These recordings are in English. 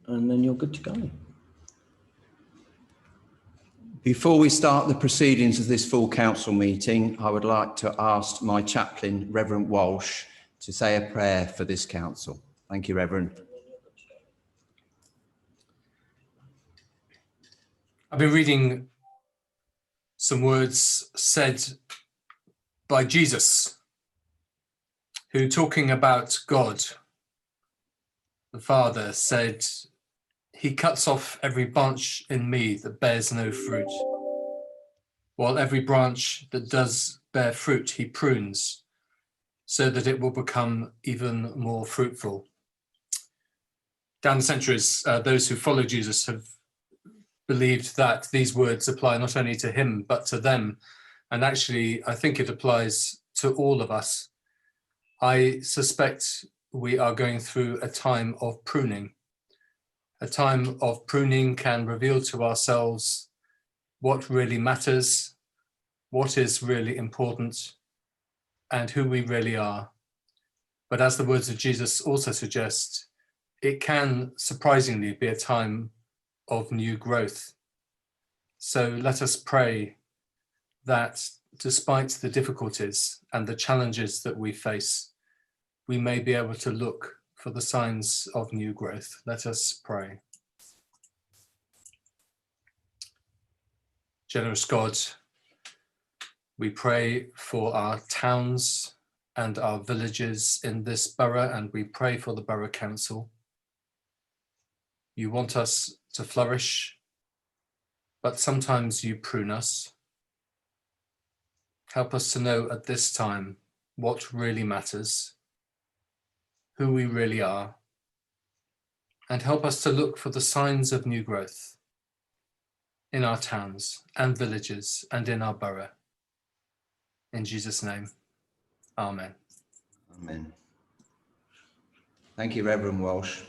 and then you're good to go. Before we start the proceedings of this full council meeting, I would like to ask my chaplain, Reverend Walsh, to say a prayer for this council. Thank you, Reverend. I've been reading some words said by Jesus, who, talking about God, the Father, said, "He cuts off every branch in me that bears no fruit, while every branch that does bear fruit he prunes, so that it will become even more fruitful." Down the centuries, those who follow Jesus have believed that these words apply not only to him, but to them. And actually, I think it applies to all of us. I suspect we are going through a time of pruning. A time of pruning can reveal to ourselves what really matters, what is really important, and who we really are. But as the words of Jesus also suggest, it can surprisingly be a time of new growth. So let us pray that despite the difficulties and the challenges that we face, we may be able to look for the signs of new growth. Let us pray. Generous God, we pray for our towns and our villages in this borough, and we pray for the Borough Council. You want us to flourish, but sometimes you prune us. Help us to know at this time what really matters, who we really are, and help us to look for the signs of new growth in our towns and villages and in our borough. In Jesus' name, amen. Amen. Thank you, Reverend Walsh.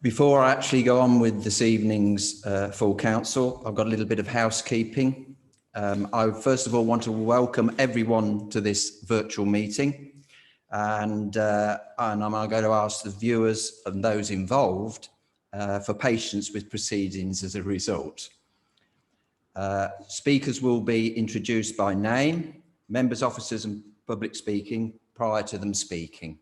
Before I actually go on with this evening's full council, I've got a little bit of housekeeping. I first of all want to welcome everyone to this virtual meeting, and I'm going to ask the viewers and those involved for patience with proceedings as a result. Speakers will be introduced by name, members, officers and public speaking prior to them speaking.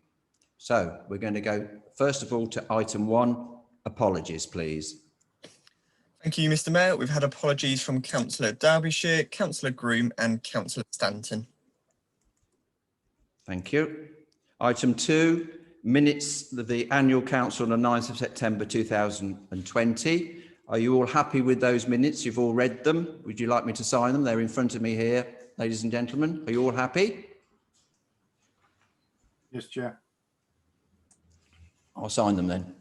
So we're going to go first of all to item 1, apologies, please. Thank you, Mr. Mayor. We've had apologies from Councillor Derbyshire, Councillor Groom and Councillor Stanton. Thank you. Item 2, minutes of the annual council on the 9th of September 2020. Are you all happy with those minutes? You've all read them. Would you like me to sign them? They're in front of me here, ladies and gentlemen. Are you all happy? Yes, Chair. I'll sign them then.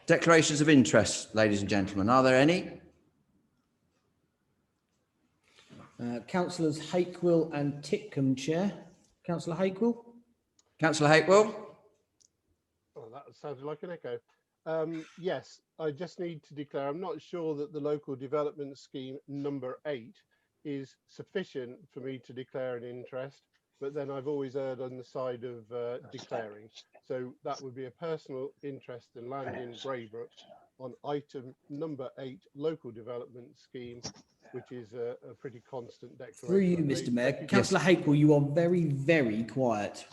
Declarations of interest, ladies and gentlemen. Are there any? Councillors Hakewill and Titcombe, Chair. Councillor Hakewill. Councillor Hakewill. Oh, that sounded like an echo. Yes, I just need to declare, I'm not sure that the local development scheme number 8 is sufficient for me to declare an interest, but then I've always erred on the side of declaring. So that would be a personal interest in land in Braybrook on item number 8, local development scheme, which is a pretty constant declaration. Through you, Mr. Mayor. Councillor Hakewill, you are very, very quiet.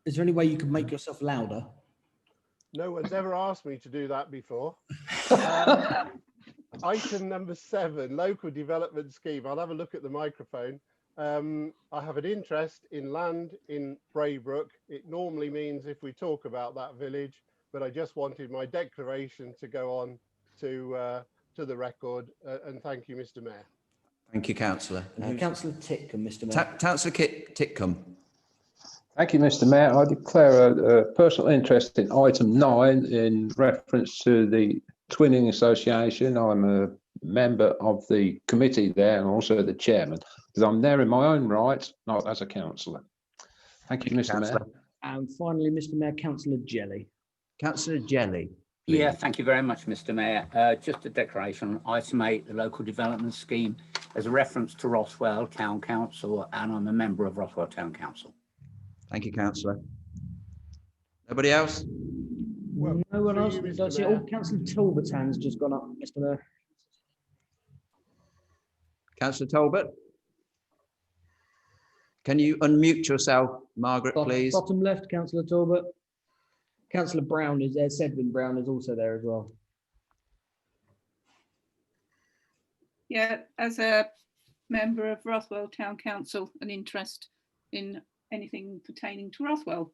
Is there any way you could make yourself louder? No one's ever asked me to do that before. Item number 7, local development scheme. I'll have a look at the microphone. I have an interest in land in Braybrook. It normally means if we talk about that village, but I just wanted my declaration to go on to the record. And thank you, Mr. Mayor. Thank you, Councillor. Councillor Titcombe, Mr. Mayor. Councillor Titcombe. Thank you, Mr. Mayor. I declare a personal interest in item 9 in reference to the Twinning Association. I'm a member of the committee there and also the chairman, because I'm there in my own right, not as a councillor. Thank you, Mr. Mayor. And finally, Mr. Mayor, Councillor Jelly. Councillor Jelly. Yeah, thank you very much, Mr. Mayor. Just a declaration on item 8, the local development scheme. There's a reference to Rothwell Town Council, and I'm a member of Rothwell Town Council. Thank you, councillor. Nobody else? Well, No one through else. you, Mr. That's it. Mayor. Oh, Councillor Talbot's hand's just gone up, Mr. Mayor. Councillor Talbot? Can you unmute yourself, Margaret, please? Bottom left, Councillor Talbot. Councillor Brown is there. Sedwin Brown is also there as well. Yeah, as a member of Rothwell Town Council, an interest in anything pertaining to Rothwell.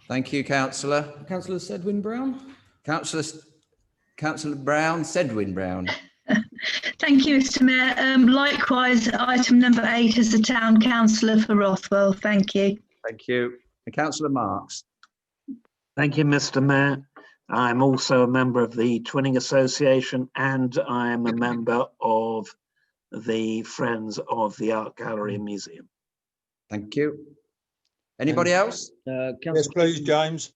Thank you, councillor. Councillor Sedwin Brown. Councillor Brown, Sedwin Brown. Thank you, Mr. Mayor. Likewise, item number 8 as the town councillor for Rothwell. Thank you. Thank you. And Councillor Marks. Thank you, Mr. Mayor. I'm also a member of the Twinning Association, and I am a member of the Friends of the Art Gallery and Museum. Thank you. Anybody else? Yes, please, James.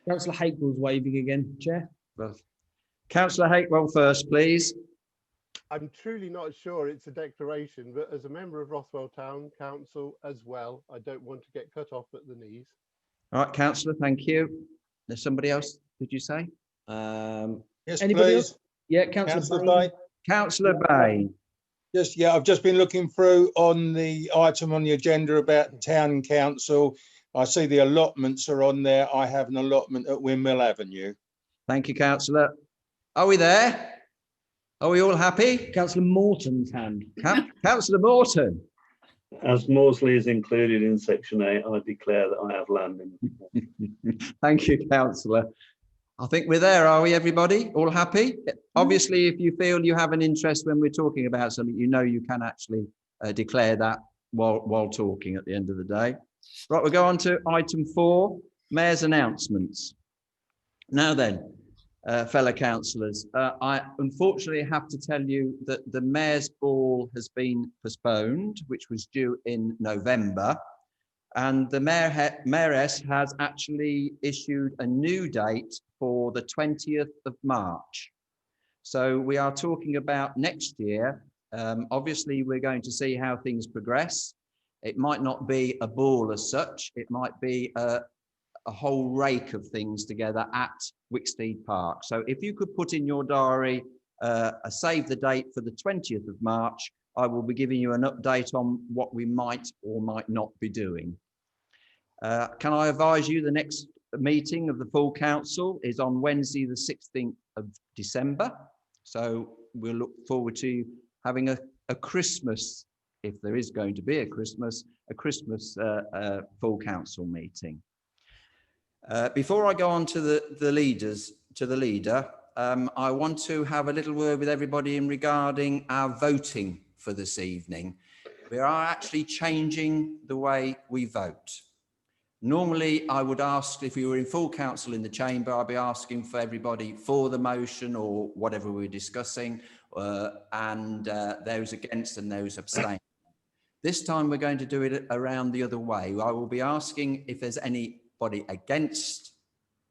Councillor Hakewell's waving again, Chair. Well, Councillor Hakewell first, please. I'm truly not sure it's a declaration, but as a member of Rothwell Town Council as well, I don't want to get cut off at the knees. All right, councillor, thank you. There's somebody else, did you say? Yes, Anybody please. else? Yeah, Councillor Bain. Councillor Bain. Just, yeah, I've just been looking through on the item on the agenda about town council. I see the allotments are on there. I have an allotment at Windmill Avenue. Thank you, councillor. Are we there? Are we all happy? Councillor Morton's hand. Councillor Morton. As Morsley is included in section 8, I declare that I have land in. Thank you, councillor. I think we're there, are we, everybody? All happy? Obviously, if you feel you have an interest when we're talking about something, you know you can actually declare that while talking at the end of the day. Right, we'll go on to item 4, Mayor's announcements. Now then, fellow councillors, I unfortunately have to tell you that the Mayor's Ball has been postponed, which was due in November. And the Mayoress has actually issued a new date for the 20th of March. So we are talking about next year. Obviously, we're going to see how things progress. It might not be a ball as such. It might be a whole rake of things together at Wicksteed Park. So if you could put in your diary a save the date for the 20th of March, I will be giving you an update on what we might or might not be doing. Can I advise you the next meeting of the full council is on Wednesday, the 16th of December. So we'll look forward to having a Christmas, if there is going to be a Christmas full council meeting. Before I go on to the leader, I want to have a little word with everybody in regarding our voting for this evening. We are actually changing the way we vote. Normally, I would ask, if we were in full council in the chamber, I'd be asking for everybody for the motion or whatever we were discussing, and those against and those abstaining. This time we're going to do it around the other way. I will be asking if there's anybody against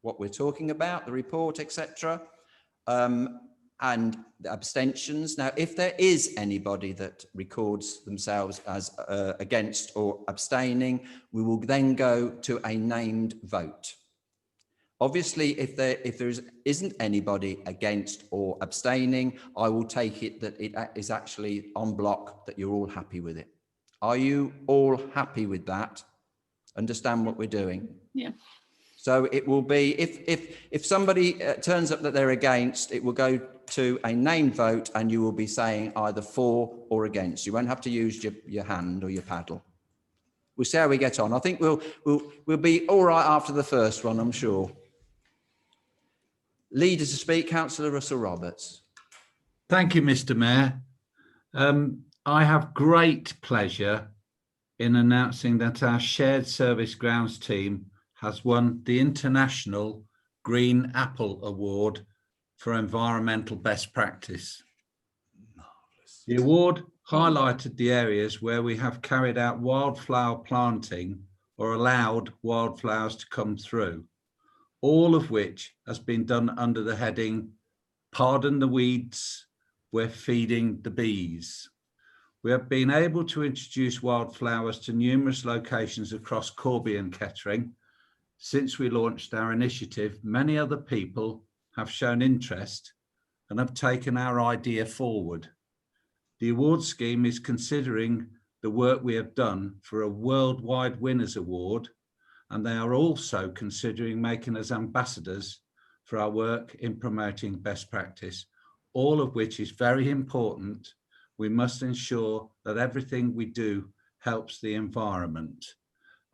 what we're talking about, the report, etc., and the abstentions. Now, if there is anybody that records themselves as against or abstaining, we will then go to a named vote. Obviously, if there isn't anybody against or abstaining, I will take it that it is actually en bloc, that you're all happy with it. Are you all happy with that? Understand what we're doing? Yeah. So it will be, if somebody turns up that they're against, it will go to a named vote and you will be saying either for or against. You won't have to use your hand or your paddle. We'll see how we get on. I think we'll be all right after the first one, I'm sure. Leader to speak, Councillor Russell Roberts. Thank you, Mr. Mayor. I have great pleasure in announcing that our shared service grounds team has won the International Green Apple Award for environmental best practice. Marvelous. The award highlighted the areas where we have carried out wildflower planting or allowed wildflowers to come through, all of which has been done under the heading Pardon the Weeds, we're feeding the bees. We have been able to introduce wildflowers to numerous locations across Corby and Kettering. Since we launched our initiative, many other people have shown interest and have taken our idea forward. The award scheme is considering the work we have done for a worldwide winners award, and they are also considering making us ambassadors for our work in promoting best practice, all of which is very important. We must ensure that everything we do helps the environment.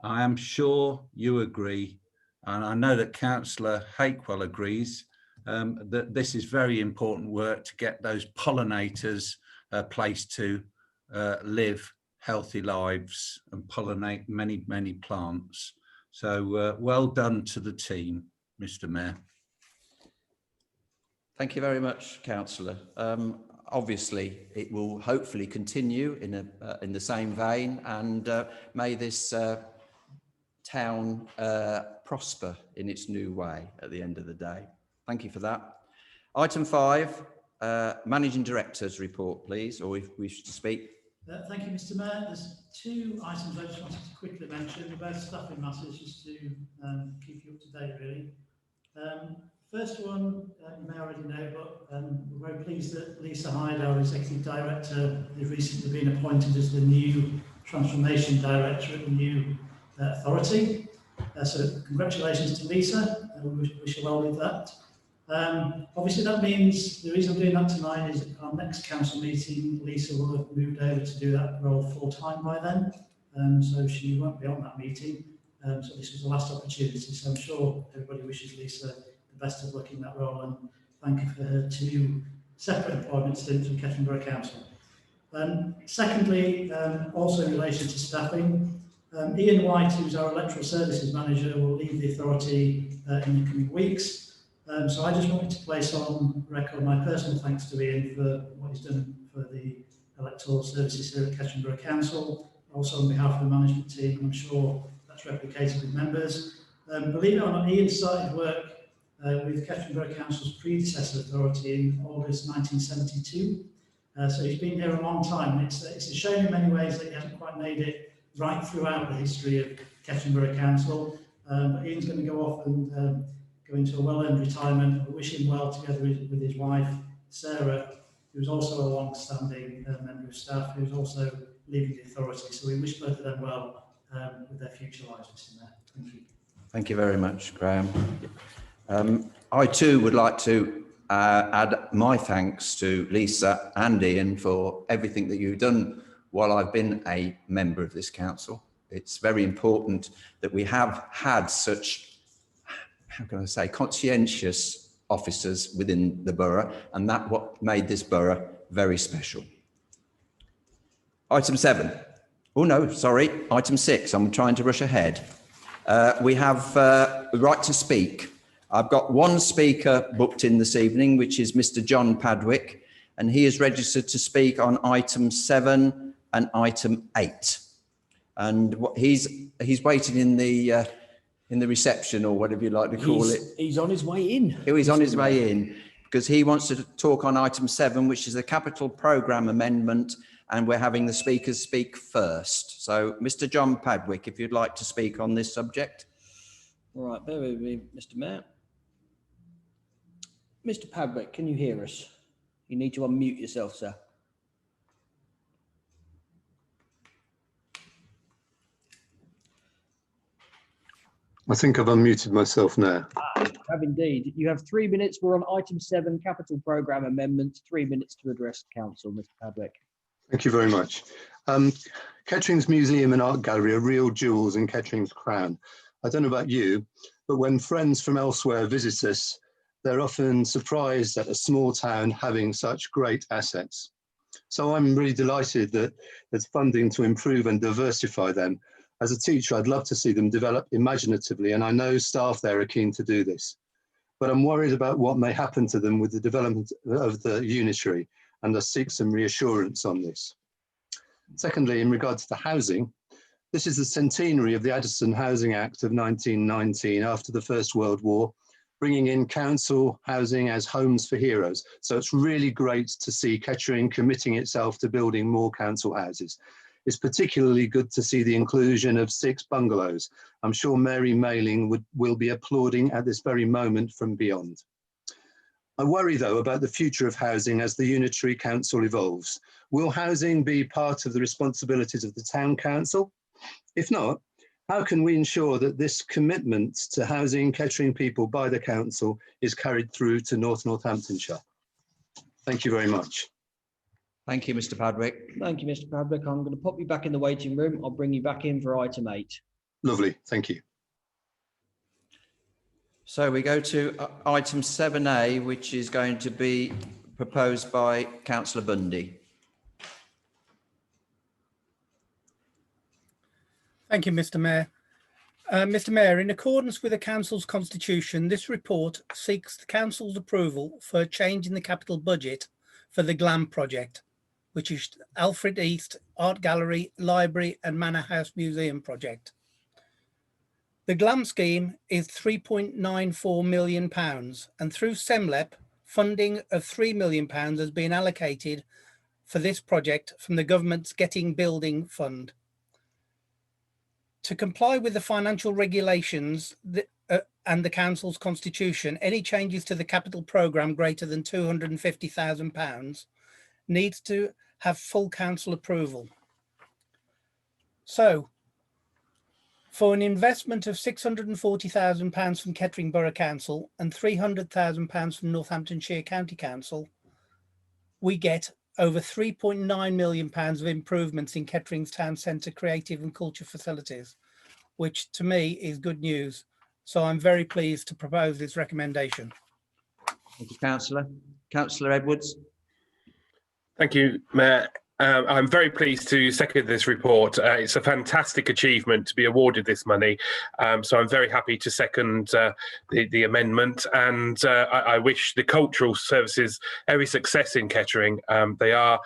I am sure you agree, and I know that Councillor Hakewell agrees, that this is very important work to get those pollinators a place to live healthy lives and pollinate many, many plants. So well done to the team, Mr. Mayor. Thank you very much, Councillor. Obviously, it will hopefully continue in the same vein, and may this town prosper in its new way at the end of the day. Thank you for that. Item 5, Managing Director's report, please, or if you wish to speak. Thank you, Mr. Mayor. There's 2 items I just wanted to quickly mention. They're both staffing matters, just to keep you up to date, really. First one, you may already know, but we're very pleased that Lisa Hyde, our Executive Director, has recently been appointed as the new Transformation Director at the new authority. So congratulations to Lisa, and we wish her well with that. Obviously that means the reason I'm doing that tonight is our next council meeting, Lisa will have moved over to do that role full-time by then, so she won't be on that meeting. So this was the last opportunity, so I'm sure everybody wishes Lisa the best of luck in that role, and thank you for her 2 separate employment stints with Kettering Borough Council. Secondly, also in relation to staffing, Ian White, who's our Electoral Services Manager, will leave the authority in the coming weeks. So I just wanted to place on record my personal thanks to Ian for what he's done for the electoral services here at Kettering Borough Council, also on behalf of the management team. I'm sure that's replicated with members. Believe it or not, Ian started work with Kettering Borough Council's predecessor authority in August 1972. So he's been here a long time. It's a shame in many ways that he hasn't quite made it right throughout the history of Kettering Borough Council. But Ian's going to go off and go into a well-earned retirement. We wish him well together with his wife, Sarah, who's also a long-standing member of staff, who's also leaving the authority. So we wish both of them well with their future lives, Mr. Mayor. Thank you. Thank you very much, Graham. I too would like to add my thanks to Lisa and Ian for everything that you've done while I've been a member of this council. It's very important that we have had such, how can I say, conscientious officers within the borough, and that what made this borough very special. Item 7. Oh no, sorry, item 6. I'm trying to rush ahead. We have the right to speak. I've got 1 speaker booked in this evening, which is Mr. John Padwick, and he is registered to speak on item 7 and item 8. And he's waiting in the reception, or whatever you like to call it. He's on his way in. He's on his way in because he wants to talk on item 7, which is the capital programme amendment, and we're having the speakers speak first. So, Mr. John Padwick, if you'd like to speak on this subject. All right, bear with me, Mr. Mayor. Mr. Padwick, can you hear us? You need to unmute yourself, sir. I think I've unmuted myself now. You have indeed. You have 3 minutes. We're on item 7, capital programme amendments. 3 minutes to address council, Mr. Padwick. Thank you very much. Kettering's Museum and Art Gallery are real jewels in Kettering's crown. I don't know about you, but when friends from elsewhere visit us, they're often surprised at a small town having such great assets. So I'm really delighted that there's funding to improve and diversify them. As a teacher, I'd love to see them develop imaginatively, and I know staff there are keen to do this. But I'm worried about what may happen to them with the development of the unitary, and I seek some reassurance on this. Secondly, in regards to housing, this is the centenary of the Addison Housing Act of 1919 after the First World War, bringing in council housing as homes for heroes. So it's really great to see Kettering committing itself to building more council houses. It's particularly good to see the inclusion of 6 bungalows. I'm sure Mary Mailing will be applauding at this very moment from beyond. I worry though about the future of housing as the unitary council evolves. Will housing be part of the responsibilities of the town council? If not, how can we ensure that this commitment to housing Kettering people by the council is carried through to North Northamptonshire? Thank you very much. Thank you, Mr. Padwick. Thank you, Mr. Padwick. I'm going to pop you back in the waiting room. I'll bring you back in for item 8. Lovely, thank you. So we go to item 7A, which is going to be proposed by Councillor Bundy. Thank you, Mr. Mayor. Mr. Mayor, in accordance with the Council's constitution, this report seeks the Council's approval for a change in the capital budget for the GLAM project, which is Alfred East Art Gallery, Library and Manor House Museum project. The GLAM scheme is £3.94 million, and through SEMLEP, funding of £3 million has been allocated for this project from the government's Getting Building Fund. To comply with the financial regulations and the Council's constitution, any changes to the capital programme greater than £250,000 needs to have full council approval. So, for an investment of £640,000 from Kettering Borough Council and £300,000 from Northamptonshire County Council, we get over £3.9 million of improvements in Kettering's town centre creative and culture facilities, which to me is good news. So I'm very pleased to propose this recommendation. Thank you, Councillor. Councillor Edwards. Thank you, Mayor. I'm very pleased to second this report. It's a fantastic achievement to be awarded this money. So I'm very happy to second the amendment, and I wish the cultural services every success in Kettering. They are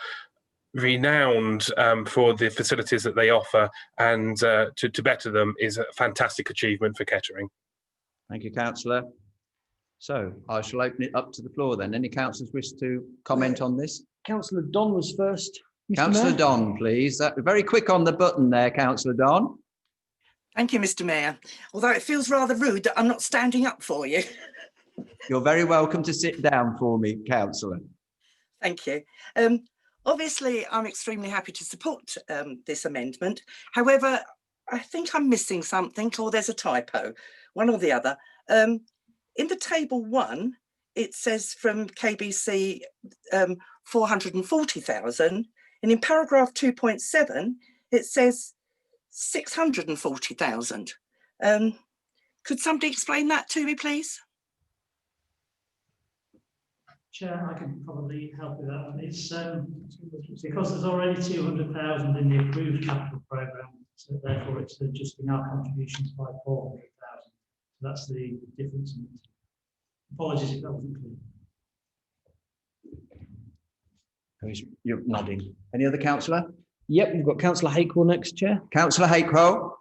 renowned for the facilities that they offer, and to better them is a fantastic achievement for Kettering. Thank you, Councillor. So I shall open it up to the floor then. Any councillors wish to comment on this? Councillor Don was first. Councillor Don, please. Very quick on the button there, Councillor Don. Thank you, Mr. Mayor. Although it feels rather rude that I'm not standing up for you. You're very welcome to sit down for me, Councillor. Thank you. Obviously, I'm extremely happy to support this amendment. However, I think I'm missing something, or there's a typo, one or the other. In the table 1, it says from KBC 440,000, and in paragraph 2.7, it says 640,000. Could somebody explain that to me, please? Chair, I can probably help with that one. It's because there's already 200,000 in the approved capital programme, so therefore it's adjusting our contributions by 400,000. So that's the difference in it. Apologies if that wasn't clear. You're nodding. Any other councillor? Yep, we've got Councillor Hakewell next, Chair. Councillor Hakewell.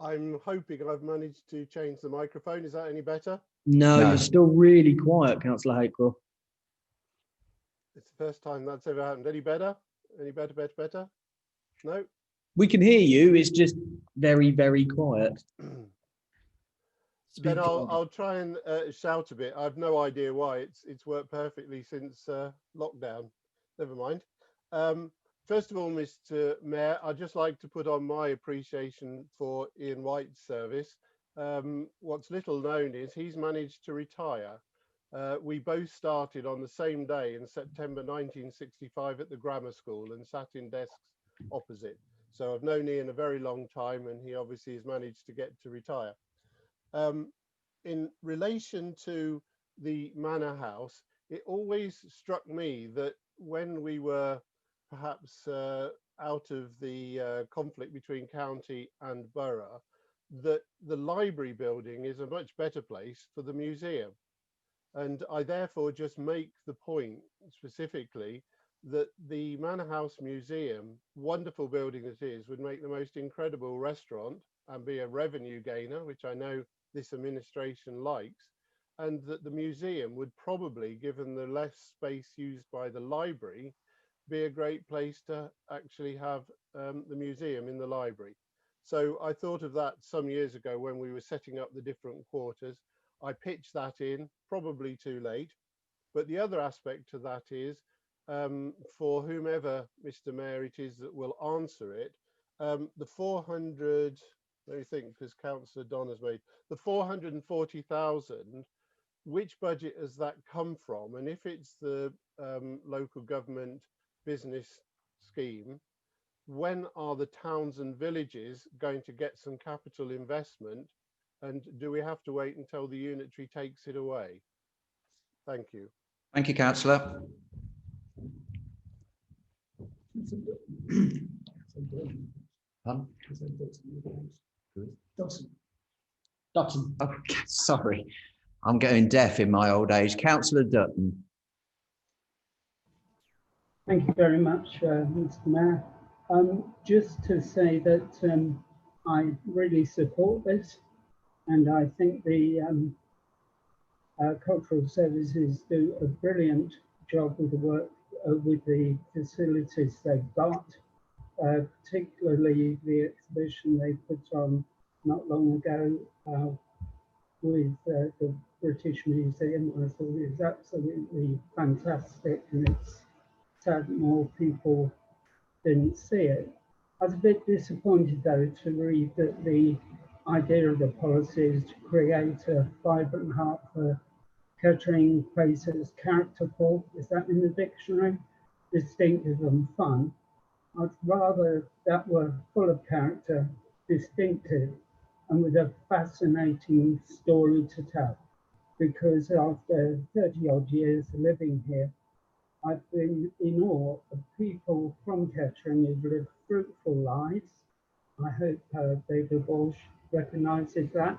I'm hoping I've managed to change the microphone. Is that any better? No, you're still really quiet, Councillor Hakewell. It's the first time that's ever happened. Any better? Any better, better? No? We can hear you. It's just very, very quiet. Then I'll try and shout a bit. I've no idea why. It's worked perfectly since lockdown. Never mind. First of all, Mr. Mayor, I'd just like to put on my appreciation for Ian White's service. What's little known is he's managed to retire. We both started on the same day in September 1965 at the grammar school and sat in desks opposite. So I've known Ian a very long time, and he obviously has managed to get to retire. In relation to the Manor House, it always struck me that when we were perhaps out of the conflict between county and borough, that the library building is a much better place for the museum. And I therefore just make the point specifically that the Manor House Museum, wonderful building it is, would make the most incredible restaurant and be a revenue gainer, which I know this administration likes, and that the museum would probably, given the less space used by the library, be a great place to actually have the museum in the library. So I thought of that some years ago when we were setting up the different quarters. I pitched that in, probably too late. But the other aspect to that is, for whomever, Mr. Mayor, it is that will answer it, the 400, let me think, because Councillor Don has made, the 440,000, which budget has that come from? And if it's the local government business scheme, when are the towns and villages going to get some capital investment? And do we have to wait until the unitary takes it away? Thank you. Thank you, Councillor. Pardon? Dutton. Oh, sorry. I'm getting deaf in my old age. Councillor Dutton. Thank you very much, Mr. Mayor. Just to say that I really support this, and I think the cultural services do a brilliant job with the work, with the facilities they've got, particularly the exhibition they put on not long ago with the British Museum. I thought it was absolutely fantastic, and it's sad more people didn't see it. I was a bit disappointed though to read that the idea of the policy is to create a vibrant heart for Kettering places characterful. Is that in the dictionary? Distinctive and fun. I'd rather that were full of character, distinctive, and with a fascinating story to tell. Because after 30 odd years of living here, I've been in awe of people from Kettering who've lived fruitful lives. I hope David Walsh recognises that.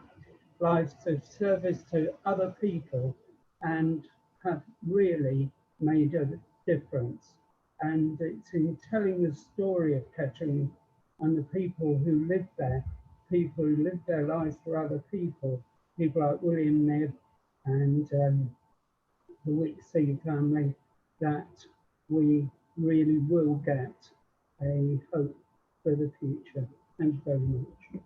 Lives of service to other people and have really made a difference. And it's in telling the story of Kettering and the people who live there, people who live their lives for other people like William Knibb and the Whitsey family, that we really will get a hope for the future. Thank you very much.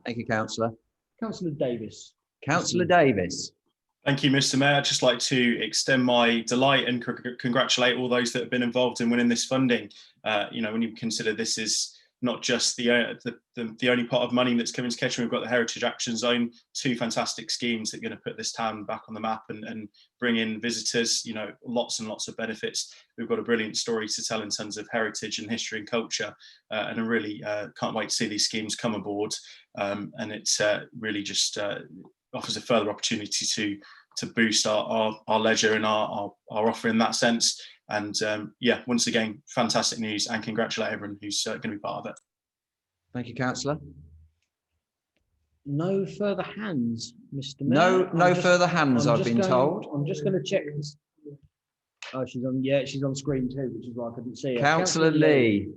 Thank you, Councillor. Councillor Davis. Councillor Davis. Thank you, Mr. Mayor. I'd just like to extend my delight and congratulate all those that have been involved in winning this funding. You know, when you consider this is not just the only pot of money that's coming to Kettering, we've got the Heritage Action Zone, two fantastic schemes that are going to put this town back on the map and bring in visitors, you know, lots and lots of benefits. We've got a brilliant story to tell in terms of heritage and history and culture, and I really can't wait to see these schemes come aboard. And it's really just offers a further opportunity to boost our leisure and our offer in that sense. And yeah, once again, fantastic news, and congratulate everyone who's going to be part of it. Thank you, Councillor. No further hands, Mr. Mayor. No further hands, I've been told. I'm just going to check this. Oh, she's on. Yeah, she's on screen too, which is why I couldn't see her. Councillor Lee.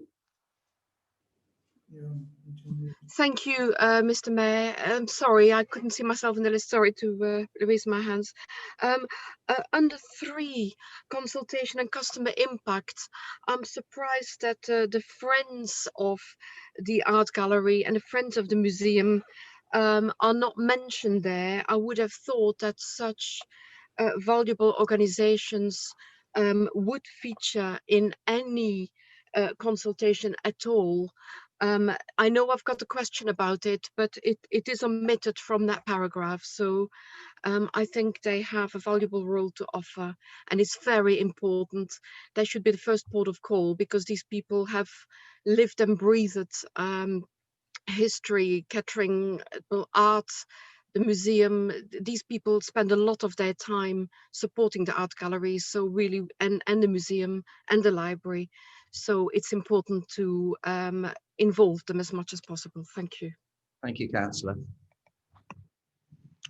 Thank you, Mr. Mayor. I'm sorry, I couldn't see myself in the list. Sorry to raise my hands. Under 3, consultation and customer impact, I'm surprised that the Friends of the Art Gallery and the Friends of the Museum are not mentioned there. I would have thought that such valuable organizations would feature in any consultation at all. I know I've got a question about it, but it is omitted from that paragraph. So I think they have a valuable role to offer, and it's very important. They should be the first port of call, because these people have lived and breathed history, Kettering, art, the museum. These people spend a lot of their time supporting the art galleries, so really, and the museum and the library. So it's important to involve them as much as possible. Thank you. Thank you, Councillor.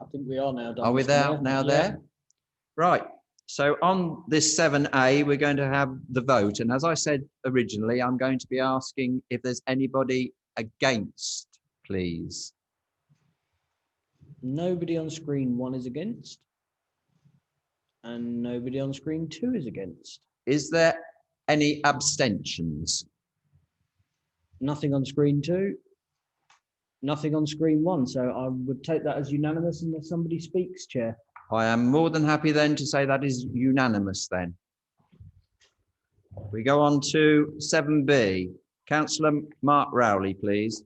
I think we are now done. Are we Mr. there Mayor. now Yeah. there? Right. So on this 7A, we're going to have the vote. And as I said originally, I'm going to be asking if there's anybody against, please. Nobody on screen 1 is against. And nobody on screen 2 is against. Is there any abstentions? Nothing on screen 2. Nothing on screen 1. So I would take that as unanimous unless somebody speaks, Chair. I am more than happy then to say that is unanimous then. We go on to 7B. Councillor Mark Rowley, please.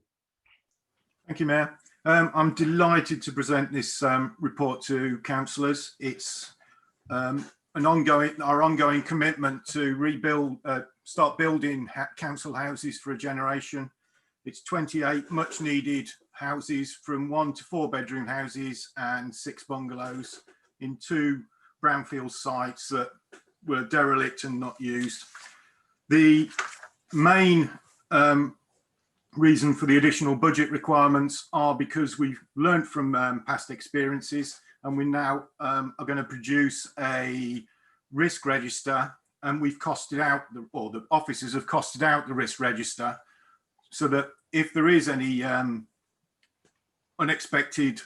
Thank you, Mayor. I'm delighted to present this report to councillors. It's our ongoing commitment to rebuild, start building council houses for a generation. It's 28 much needed houses, from 1 to 4 bedroom houses and 6 bungalows in 2 brownfield sites that were derelict and not used. The main reason for the additional budget requirements are because we've learned from past experiences, and we now are going to produce a risk register, and we've costed out, or the officers have costed out the risk register, so that if there is any unexpected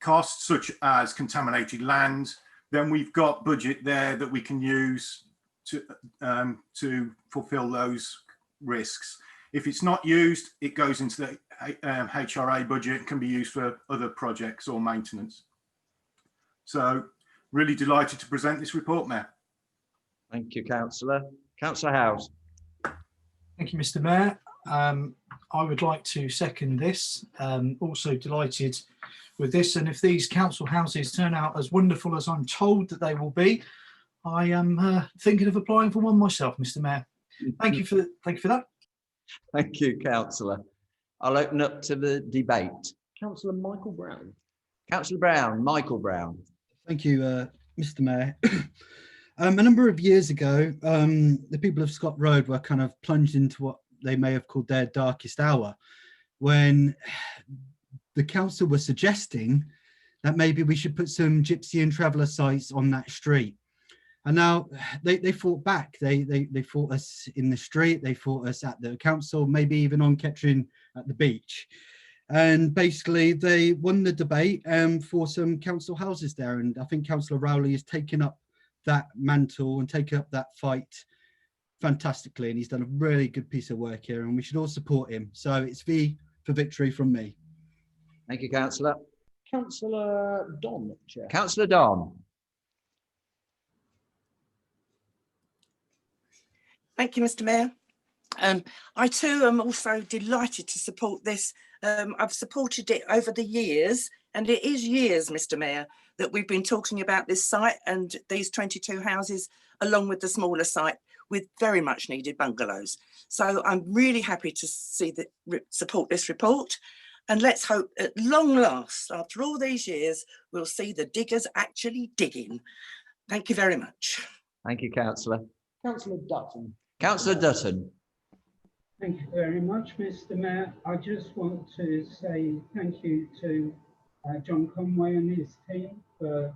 costs, such as contaminated land, then we've got budget there that we can use to fulfill those risks. If it's not used, it goes into the HRA budget and can be used for other projects or maintenance. So really delighted to present this report, Mayor. Thank you, Councillor. Councillor Howes. Thank you, Mr. Mayor. I would like to second this. Also delighted with this, and if these council houses turn out as wonderful as I'm told that they will be, I am thinking of applying for one myself, Mr. Mayor. Thank you for that. Thank you, Councillor. I'll open up to the debate. Councillor Michael Brown. Councillor Brown, Michael Brown. Thank you, Mr. Mayor. A number of years ago, the people of Scott Road were kind of plunged into what they may have called their darkest hour, when the council was suggesting that maybe we should put some gypsy and traveller sites on that street. And now they fought back. They fought us in the street. They fought us at the council, maybe even on Kettering at the beach. And basically they won the debate for some council houses there. And I think Councillor Rowley has taken up that mantle and taken up that fight fantastically. And he's done a really good piece of work here, and we should all support him. So it's V for victory from me. Thank you, Councillor. Councillor Don, Chair. Councillor Don. Thank you, Mr. Mayor. I too am also delighted to support this. I've supported it over the years, and it is years, Mr. Mayor, that we've been talking about this site and these 22 houses, along with the smaller site with very much needed bungalows. So I'm really happy to see support this report. And let's hope at long last, after all these years, we'll see the diggers actually digging. Thank you very much. Thank you, Councillor. Councillor Dutton. Councillor Dutton. Thank you very much, Mr. Mayor. I just want to say thank you to John Conway and his team for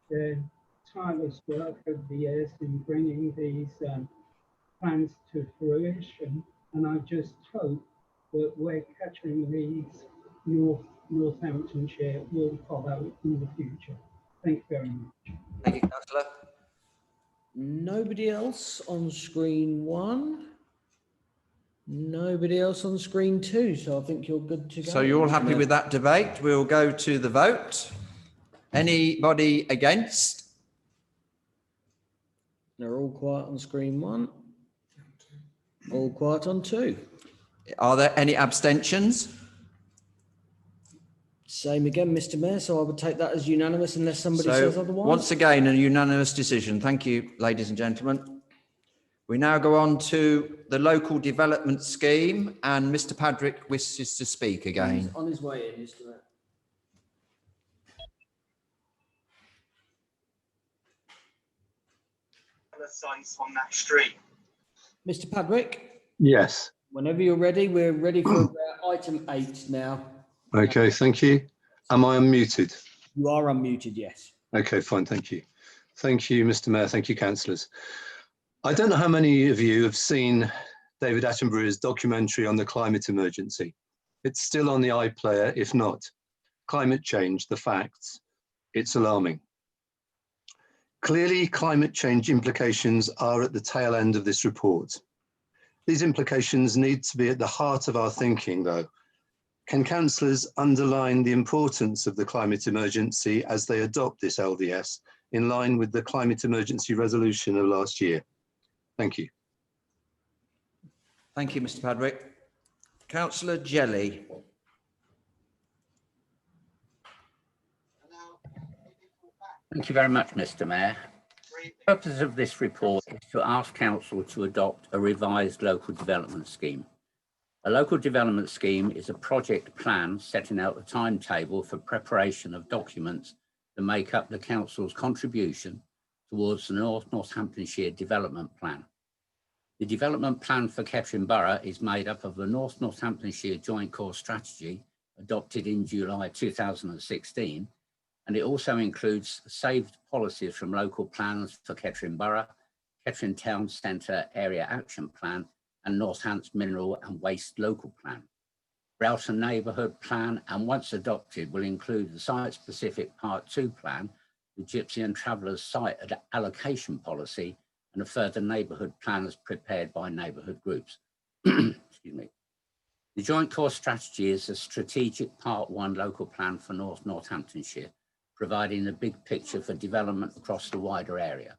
their tireless work over the years in bringing these plans to fruition. And I just hope that where Kettering leads, Northamptonshire will follow in the future. Thank you very much. Thank you, Councillor. Nobody else on screen 1. Nobody else on screen 2. So I think you're good to go. So you're all happy with that debate? We'll go to the vote. Anybody against? They're all quiet on screen 1. All quiet on 2. Are there any abstentions? Same again, Mr. Mayor. So I would take that as unanimous unless somebody says otherwise. Once again, a unanimous decision. Thank you, ladies and gentlemen. We now go on to the local development scheme, and Mr. Padrick wishes to speak again. He's on his way in, Mr. Mayor. Sites on that street. Mr. Padrick? Yes. Whenever you're ready, we're ready for item 8 now. Okay, thank you. Am I unmuted? You are unmuted, yes. Okay, fine, thank you. Thank you, Mr. Mayor. Thank you, councillors. I don't know how many of you have seen David Attenborough's documentary on the climate emergency. It's still on the iPlayer, if not. climate change, the facts, it's alarming. Clearly, climate change implications are at the tail end of this report. These implications need to be at the heart of our thinking, though. Can councillors underline the importance of the climate emergency as they adopt this LDS in line with the climate emergency resolution of last year? Thank you. Thank you, Mr. Padwick. Councillor Jelly. Thank you very much, Mr. Mayor. The purpose of this report is to ask Council to adopt a revised local development scheme. A local development scheme is a project plan setting out the timetable for preparation of documents that make up the Council's contribution towards the North Northamptonshire Development Plan. The development plan for Kettering Borough is made up of the North Northamptonshire Joint Core Strategy adopted in July 2016, and it also includes saved policies from local plans for Kettering Borough, Kettering Town Centre Area Action Plan, and Northants Mineral and Waste Local Plan. Route and Neighbourhood Plan, and once adopted, will include the site-specific Part 2 plan, the Gypsy and Travellers Site Allocation Policy, and a further neighbourhood plans prepared by neighbourhood groups. Excuse me. The Joint Core Strategy is a strategic Part 1 local plan for North Northamptonshire, providing the big picture for development across the wider area.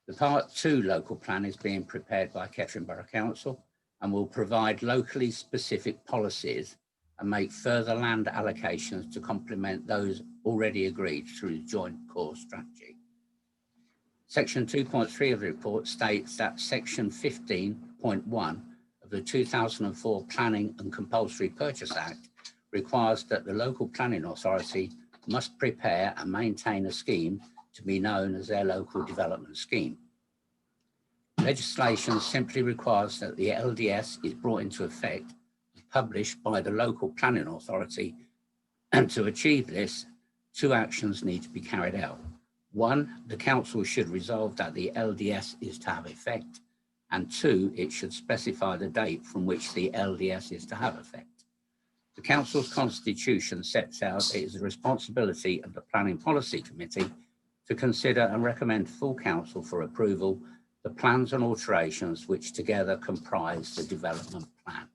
The Part 2 local plan is being prepared by Kettering Borough Council and will provide locally specific policies and make further land allocations to complement those already agreed through the Joint Core Strategy. Section 2.3 of the report states that Section 15.1 of the 2004 Planning and Compulsory Purchase Act requires that the local planning authority must prepare and maintain a scheme to be known as their local development scheme. Legislation simply requires that the LDS is brought into effect and published by the local planning authority, and to achieve this, two actions need to be carried out. One, the council should resolve that the LDS is to have effect, and two, it should specify the date from which the LDS is to have effect. The council's constitution sets out it is the responsibility of the Planning Policy Committee to consider and recommend to full council for approval the plans and alterations which together comprise the development plan.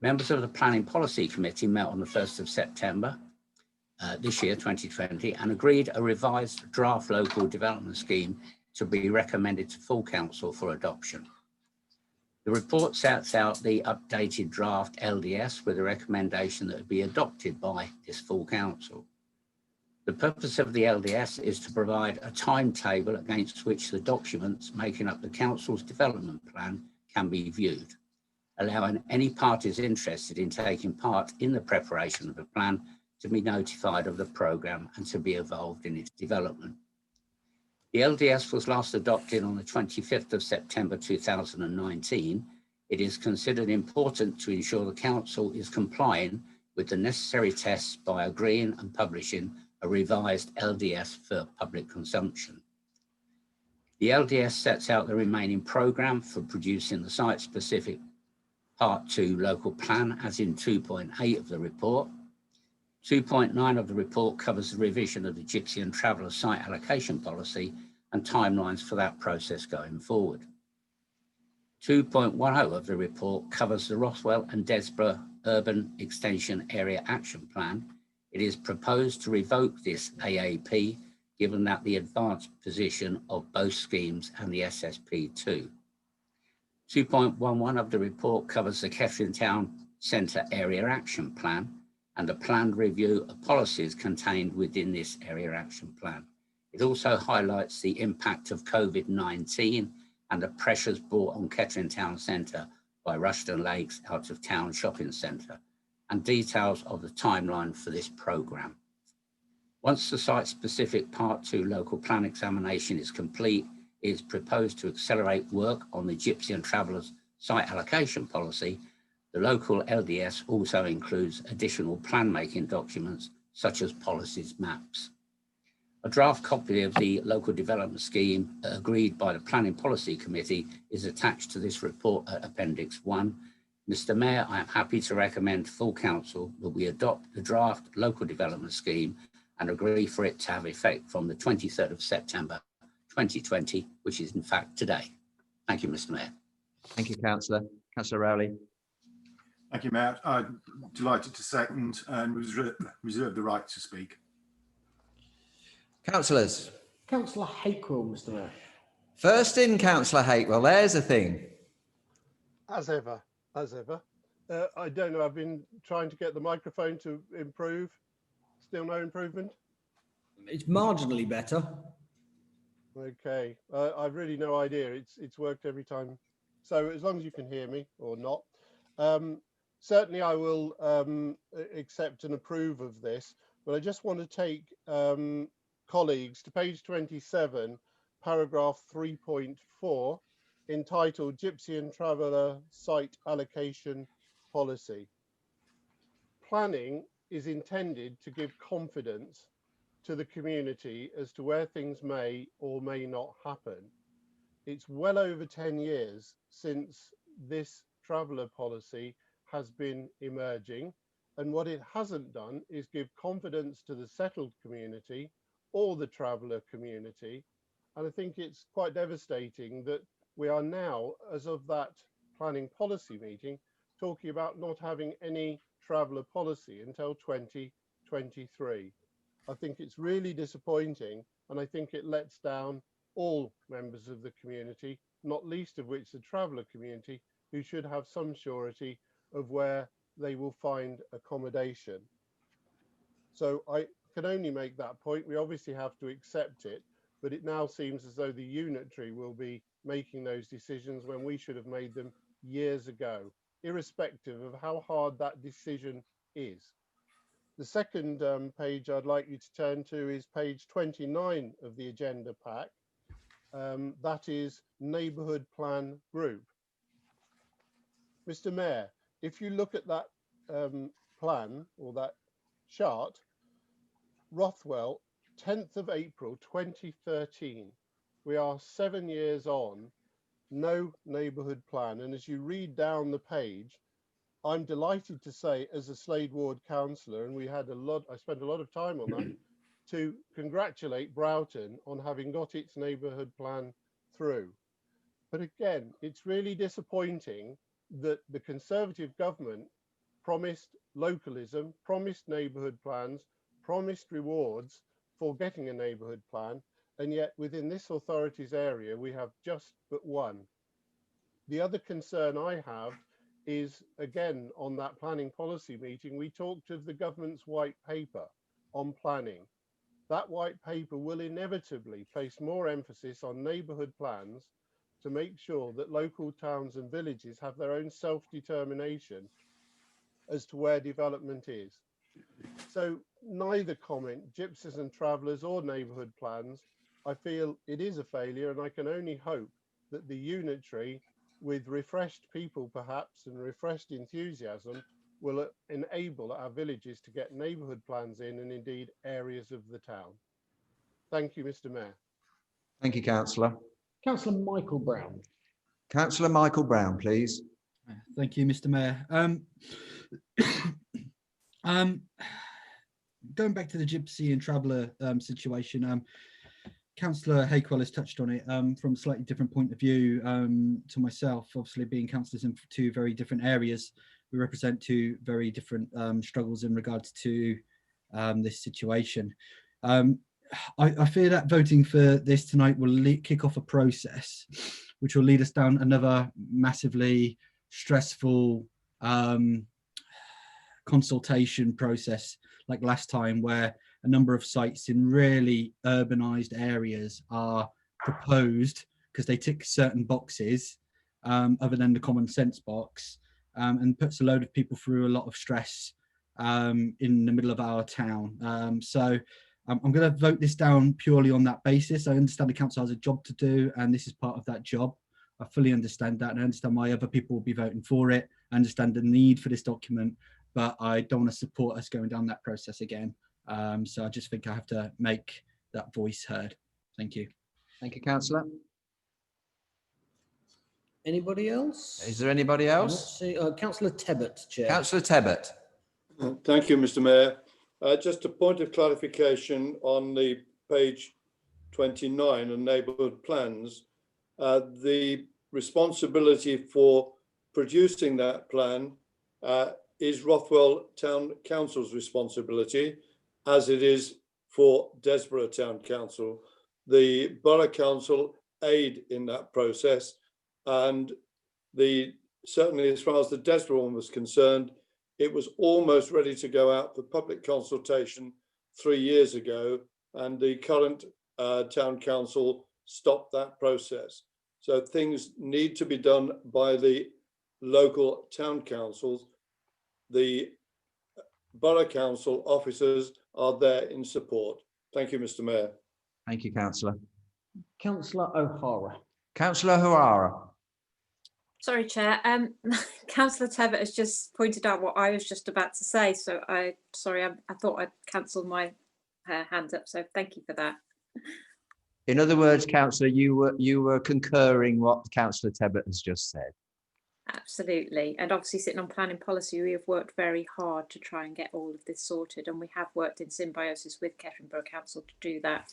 Members of the Planning Policy Committee met on the 1st of September this year, 2020, and agreed a revised draft local development scheme to be recommended to full council for adoption. The report sets out the updated draft LDS with a recommendation that it be adopted by this full council. The purpose of the LDS is to provide a timetable against which the documents making up the council's development plan can be viewed, allowing any parties interested in taking part in the preparation of the plan to be notified of the programme and to be involved in its development. The LDS was last adopted on the 25th of September 2019. It is considered important to ensure the council is complying with the necessary tests by agreeing and publishing a revised LDS for public consumption. The LDS sets out the remaining programme for producing the site-specific Part 2 local plan as in 2.8 of the report. 2.9 of the report covers the revision of the Gypsy and Traveller Site Allocation Policy and timelines for that process going forward. 2.10 of the report covers the Rothwell and Desborough Urban Extension Area Action Plan. It is proposed to revoke this AAP, given that the advanced position of both schemes and the SSP2. 2.11 of the report covers the Kettering Town Centre Area Action Plan and a planned review of policies contained within this Area Action Plan. It also highlights the impact of COVID-19 and the pressures brought on Kettering Town Centre by Rushton Lakes Out of Town Shopping Centre, and details of the timeline for this programme. Once the site-specific Part 2 local plan examination is complete, it is proposed to accelerate work on the Gypsy and Travellers Site Allocation Policy. The local LDS also includes additional plan-making documents such as policies maps. A draft copy of the local development scheme agreed by the Planning Policy Committee is attached to this report at Appendix 1. Mr. Mayor, I am happy to recommend full council that we adopt the draft local development scheme and agree for it to have effect from the 23rd of September 2020, which is in fact today. Thank you, Mr. Mayor. Thank you, Councillor. Councillor Rowley. Thank you, Mayor. I'm delighted to second and reserve the right to speak. Councillors. Councillor Hakewell, Mr. Mayor. First in, Councillor Hakewell. There's a thing. As ever. I don't know, I've been trying to get the microphone to improve. Still no improvement? It's marginally better. Okay, I've really no idea. It's worked every time. So as long as you can hear me or not, certainly I will accept and approve of this, but I just want to take colleagues to page 27, paragraph 3.4, entitled Gypsy and Traveller Site Allocation Policy. Planning is intended to give confidence to the community as to where things may or may not happen. It's well over 10 years since this traveller policy has been emerging, and what it hasn't done is give confidence to the settled community or the traveller community. And I think it's quite devastating that we are now, as of that planning policy meeting, talking about not having any traveller policy until 2023. I think it's really disappointing, and I think it lets down all members of the community, not least of which the traveller community, who should have some surety of where they will find accommodation. So I can only make that point. We obviously have to accept it, but it now seems as though the unitary will be making those decisions when we should have made them years ago, irrespective of how hard that decision is. The second page I'd like you to turn to is page 29 of the agenda pack. That is Neighbourhood Plan Group. Mr. Mayor, if you look at that plan or that chart, Rothwell, 10th of April 2013, we are 7 years on, no neighbourhood plan. And as you read down the page, I'm delighted to say, as a Slade Ward councillor, and I spent a lot of time on that, to congratulate Broughton on having got its neighbourhood plan through. But again, it's really disappointing that the Conservative government promised localism, promised neighbourhood plans, promised rewards for getting a neighbourhood plan, and yet within this authority's area we have just but one. The other concern I have is, again, on that planning policy meeting, we talked of the government's white paper on planning. That white paper will inevitably place more emphasis on neighbourhood plans to make sure that local towns and villages have their own self-determination as to where development is. So neither comment, gypsies and travellers or neighbourhood plans, I feel it is a failure, and I can only hope that the unitary, with refreshed people perhaps and refreshed enthusiasm, will enable our villages to get neighbourhood plans in, and indeed areas of the town. Thank you, Mr. Mayor. Thank you, Councillor. Councillor Michael Brown. Councillor Michael Brown, please. Thank you, Mr. Mayor. Going back to the gypsy and traveller situation, Councillor Hakewell has touched on it from a slightly different point of view to myself. Obviously, being councillors in two very different areas, we represent two very different struggles in regards to this situation. I fear that voting for this tonight will kick off a process which will lead us down another massively stressful consultation process like last time, where a number of sites in really urbanized areas are proposed because they tick certain boxes other than the common sense box, and puts a load of people through a lot of stress in the middle of our town. So I'm going to vote this down purely on that basis. I understand the council has a job to do, and this is part of that job. I fully understand that, and I understand why other people will be voting for it. I understand the need for this document, but I don't want to support us going down that process again. So I just think I have to make that voice heard. Thank you. Thank you, Councillor. Anybody else? Is there anybody else? See, Councillor Tebbett, Chair. Councillor Tebbett. Thank you, Mr. Mayor. Just a point of clarification on the page 29 and neighbourhood plans. The responsibility for producing that plan is Rothwell Town Council's responsibility, as it is for Desborough Town Council. The Borough Council aid in that process, and certainly as far as the Desborough one was concerned, it was almost ready to go out for public consultation 3 years ago, and the current Town Council stopped that process. So things need to be done by the local town councils. The Borough Council officers are there in support. Thank you, Mr. Mayor. Thank you, Councillor. Councillor O'Hara. Councillor O'Hara. Sorry, Chair. Councillor Tebbett has just pointed out what I was just about to say. So I thought I'd cancelled my hand up. So thank you for that. In other words, Councillor, you were concurring what Councillor Tebbett has just said. Absolutely. And obviously sitting on planning policy, we have worked very hard to try and get all of this sorted. And we have worked in symbiosis with Kettering Borough Council to do that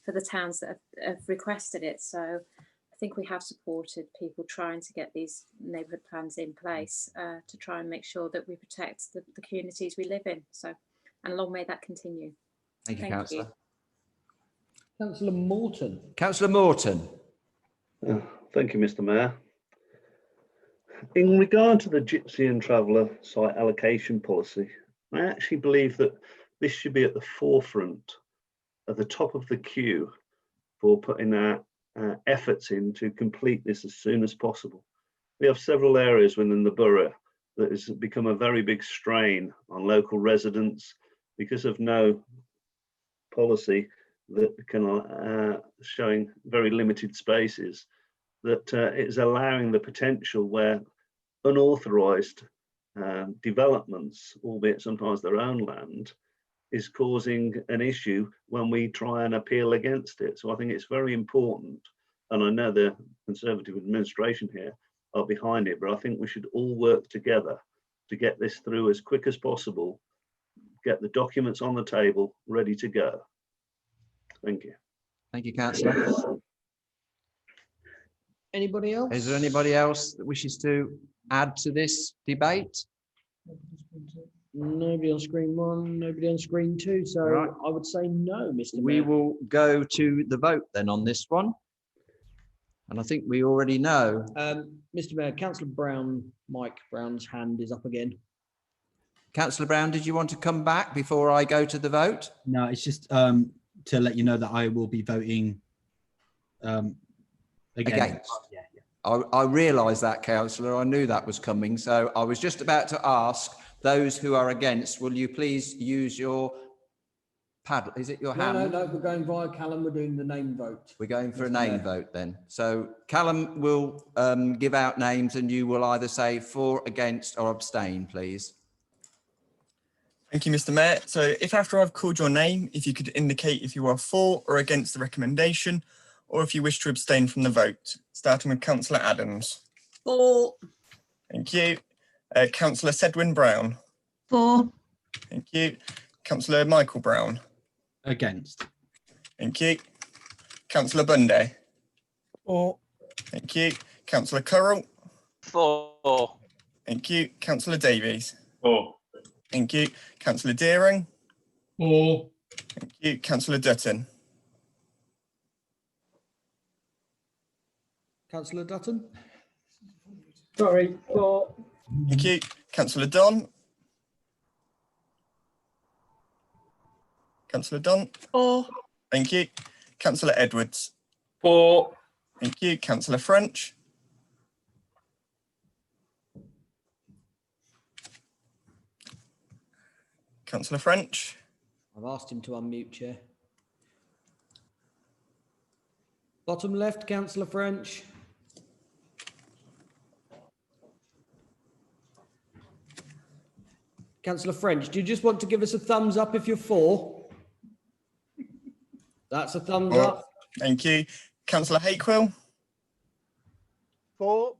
for the towns that have requested it. So I think we have supported people trying to get these neighbourhood plans in place to try and make sure that we protect the communities we live in. So, and long may that continue. Thank you, Councillor. Councillor Morton. Councillor Morton. Thank you, Mr. Mayor. In regard to the Gypsy and Traveller site allocation policy, I actually believe that this should be at the forefront, at the top of the queue for putting our efforts in to complete this as soon as possible. We have several areas within the borough that has become a very big strain on local residents because of no policy that can showing very limited spaces, that is allowing the potential where unauthorized developments, albeit sometimes their own land, is causing an issue when we try and appeal against it. So I think it's very important, and I know the Conservative administration here are behind it, but I think we should all work together to get this through as quick as possible, get the documents on the table ready to go. Thank you. Thank you, Councillor. Anybody else? Is there anybody else that wishes to add to this debate? Nobody on screen one, nobody on screen two. So Right. I would say no, Mr. We Mayor. will go to the vote then on this one. And I think we already know. Mr. Mayor, Councillor Brown, Mike Brown's hand is up again. Councillor Brown, did you want to come back before I go to the vote? No, it's just to let you know that I will be voting against. Yeah. I realised that, Councillor. I knew that was coming. So I was just about to ask those who are against, will you please use your paddle? Is it your hand? No, we're going via Callum. We're doing the name vote. We're going for a Mr. name Mayor. vote then. So Callum will give out names and you will either say for, against or abstain, please. Thank you, Mr. Mayor. So if after I've called your name, if you could indicate if you are for or against the recommendation, or if you wish to abstain from the vote, starting with Councillor Adams. For. Thank you. Councillor Sedwin Brown. For. Thank you. Councillor Michael Brown. Against. Thank you. Councillor Bunday. For. Thank you. Councillor Currell. For. Thank you. Councillor Davies. For. Thank you. Councillor Deering. For. Thank you. Councillor Dutton. Councillor Dutton. Sorry, for. Thank you. Councillor Don. Councillor Don. For. Thank you. Councillor Edwards. For. Thank you. Councillor French. Councillor French. I've asked him to unmute, Chair. Bottom left, Councillor French. Councillor French, do you just want to give us a thumbs up if you're for? That's a thumbs up. Thank you. Councillor Hakewill. For.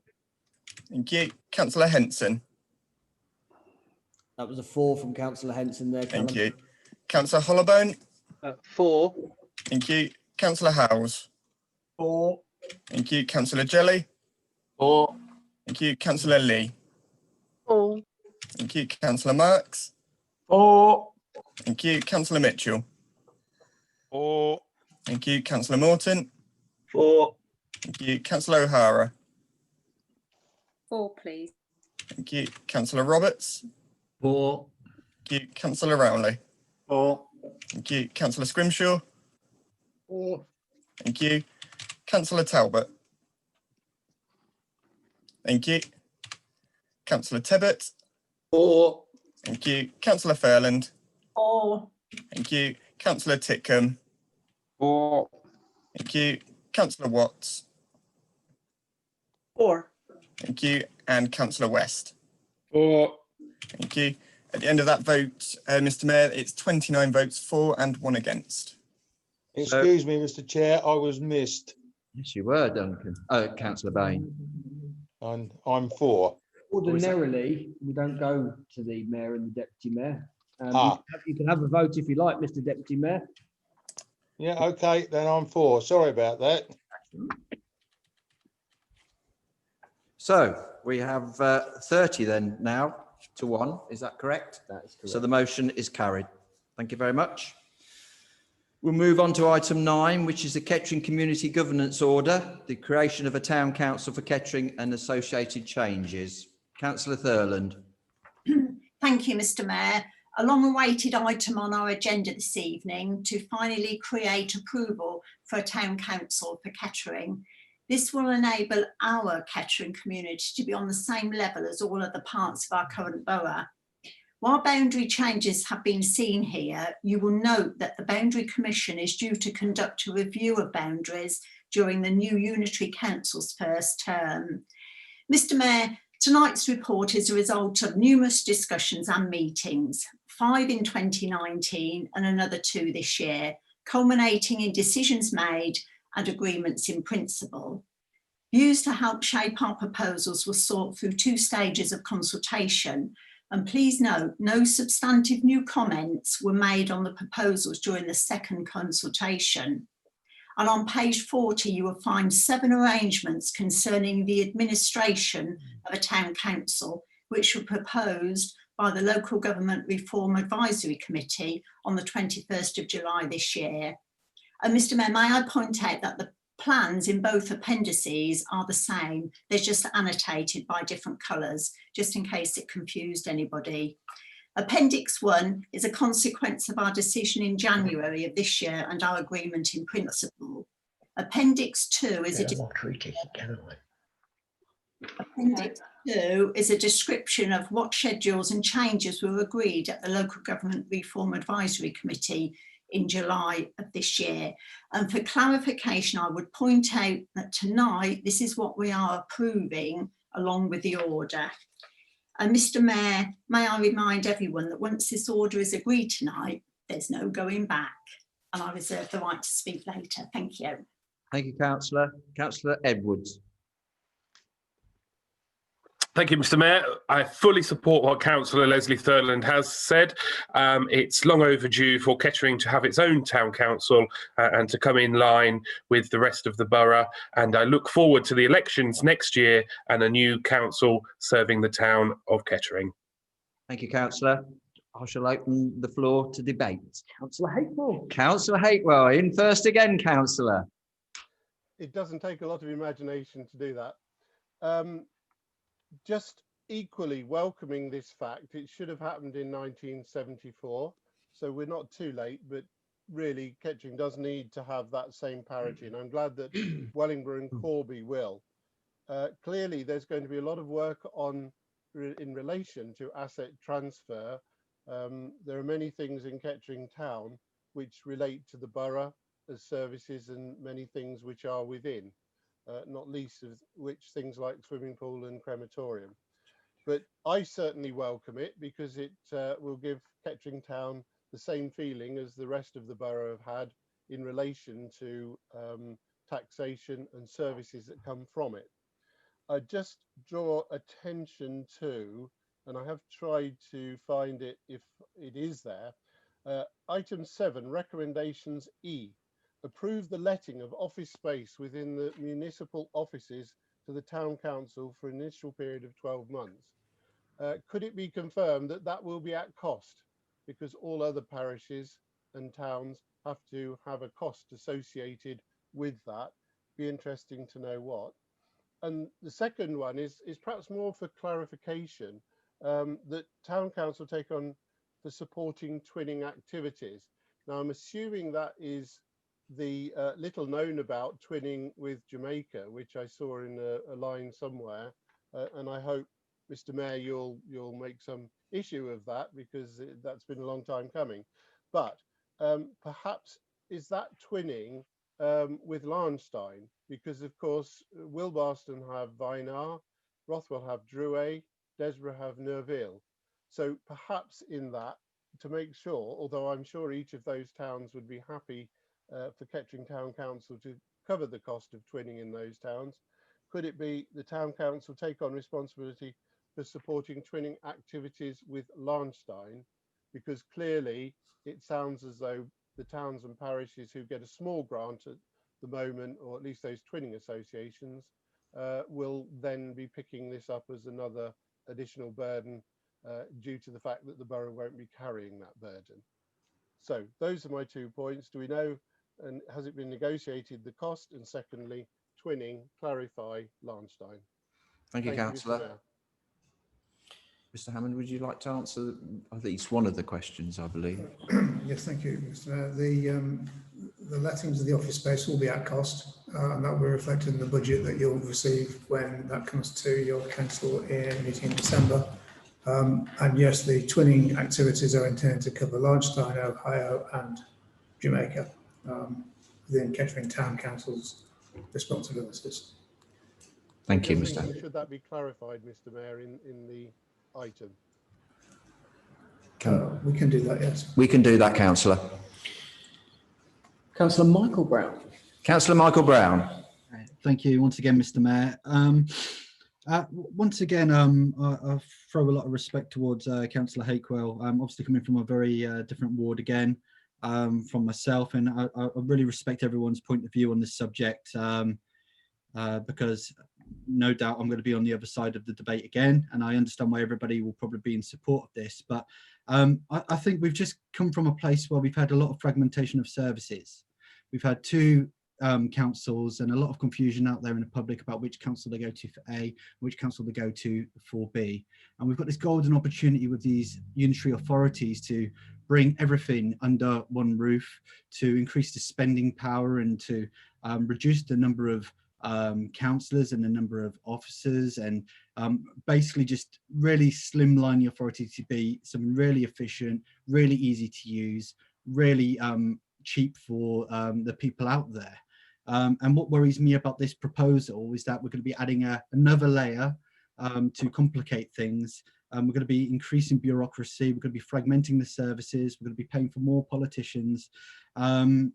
Thank you. Councillor Henson. That was a 4 from Councillor Henson there. Thank Callum. you. Councillor Hollowbone. 4. Thank you. Councillor Howes. 4. Thank you. Councillor Jelly. 4. Thank you. Councillor Lee. 4. Thank you. Councillor Marks. 4. Thank you. Councillor Mitchell. 4. Thank you. Councillor Morton. 4. Thank you. Councillor O'Hara. 4, please. Thank you. Councillor Roberts. 4. Thank you. Councillor Rowley. 4. Thank you. Councillor Scrimshaw. 4. Thank you. Councillor Talbot. Thank you. Councillor Tebbett. 4. Thank you. Councillor Fairland. 4. Thank you. Councillor Titcombe. 4. Thank you. Councillor Watts. 4. Thank you. And Councillor West. 4. Thank you. At the end of that vote, Mr. Mayor, it's 29 votes for and 1 against. Excuse me, Mr. Chair, I was missed. Yes, you were, Duncan. Councillor Bain. And I'm for. Ordinarily, we don't go to the mayor and the deputy mayor. Ah. You can have a vote if you like, Mr. Deputy Mayor. Yeah, okay, then I'm for. Sorry about that. So we have 30 then now to 1. Is that correct? That is correct. So the motion is carried. Thank you very much. We'll move on to item 9, which is the Kettering Community Governance Order, the creation of a town council for Kettering and associated changes. Councillor Thurland. Thank you, Mr. Mayor. A long-awaited item on our agenda this evening to finally create approval for a town council for Kettering. This will enable our Kettering community to be on the same level as all other parts of our current borough. While boundary changes have been seen here, you will note that the Boundary Commission is due to conduct a review of boundaries during the new Unitary Council's first term. Mr. Mayor, tonight's report is a result of numerous discussions and meetings, 5 in 2019 and another 2 this year, culminating in decisions made and agreements in principle. Views to help shape our proposals were sought through 2 stages of consultation, and please note no substantive new comments were made on the proposals during the second consultation. And on page 40, you will find 7 arrangements concerning the administration of a town council, which were proposed by the Local Government Reform Advisory Committee on the 21st of July this year. And Mr. Mayor, may I point out that the plans in both appendices are the same. They're just annotated by different colours, just in case it confused anybody. Appendix 1 is a consequence of our decision in January of this year and our agreement in principle. Appendix 2 is Appendix 2 is a description of what schedules and changes were agreed at the Local Government Reform Advisory Committee in July of this year. And for clarification, I would point out that tonight, this is what we are approving along with the order. And Mr. Mayor, may I remind everyone that once this order is agreed tonight, there's no going back. And I reserve the right to speak later. Thank you. Thank you, Councillor. Councillor Edwards. Thank you, Mr. Mayor. I fully support what Councillor Leslie Thurland has said. It's long overdue for Kettering to have its own town council and to come in line with the rest of the borough. And I look forward to the elections next year and a new council serving the town of Kettering. Thank you, Councillor. I shall open the floor to debate. Councillor Hakewell. Councillor Hakewell, in first again, Councillor. It doesn't take a lot of imagination to do that. Just equally welcoming this fact, it should have happened in 1974, so we're not too late, but really Kettering does need to have that same parity, and I'm glad that Wellingborough and Corby will. Clearly there's going to be a lot of work on in relation to asset transfer. There are many things in Kettering town which relate to the borough as services and many things which are within. Not least of which things like swimming pool and crematorium. But I certainly welcome it because it will give Kettering Town the same feeling as the rest of the borough have had in relation to taxation and services that come from it. I just draw attention to, and I have tried to find it if it is there, item 7, recommendations E. Approve the letting of office space within the municipal offices to the town council for an initial period of 12 months. Could it be confirmed that that will be at cost? Because all other parishes and towns have to have a cost associated with that. Be interesting to know what. And the second one is perhaps more for clarification, that town council take on for supporting twinning activities. Now, I'm assuming that is the little known about twinning with Jamaica, which I saw in a line somewhere, and I hope, Mr. Mayor, you'll make some issue of that, because that's been a long time coming. But perhaps is that twinning with Lahnstein? Because of course Wilbarston have Vinar, Rothwell have Drouet, Desborough have Nerville. So perhaps in that, to make sure, although I'm sure each of those towns would be happy for Kettering Town Council to cover the cost of twinning in those towns, could it be the Town Council take on responsibility for supporting twinning activities with Lahnstein? Because clearly it sounds as though the towns and parishes who get a small grant at the moment, or at least those twinning associations, will then be picking this up as another additional burden due to the fact that the borough won't be carrying that burden. So those are my 2 points. Do we know, and has it been negotiated, the cost? And secondly, twinning, clarify Lahnstein. Thank you, Mr. Councillor. Mayor. Mr. Hammond, would you like to answer at least one of the questions, I believe? Yes, thank you, Mr. Mayor. The lettings of the office space will be at cost, and that will be reflected in the budget that you'll receive when that comes to your council meeting in December. And yes, the twinning activities are intended to cover Lahnstein, Ohio and Jamaica within Kettering Town Council's responsibilities. Thank you, Just Mr. thinking, should that be clarified, Mr. Mayor, in the item? We can do that, yes. We can do that, Councillor. Councillor Michael Brown. Councillor Michael Brown. Thank you once again, Mr. Mayor. Once again, I throw a lot of respect towards Councillor Hakewell. Obviously coming from a very different ward again from myself, and I really respect everyone's point of view on this subject, because no doubt I'm going to be on the other side of the debate again, and I understand why everybody will probably be in support of this. But I think we've just come from a place where we've had a lot of fragmentation of services. We've had 2 councils and a lot of confusion out there in the public about which council they go to for A, which council they go to for B. And we've got this golden opportunity with these unitary authorities to bring everything under one roof, to increase the spending power and to reduce the number of councillors and the number of officers, and basically just really slimline the authority to be something really efficient, really easy to use, really cheap for the people out there. And what worries me about this proposal is that we're going to be adding another layer to complicate things. We're going to be increasing bureaucracy, we're going to be fragmenting the services, we're going to be paying for more politicians. And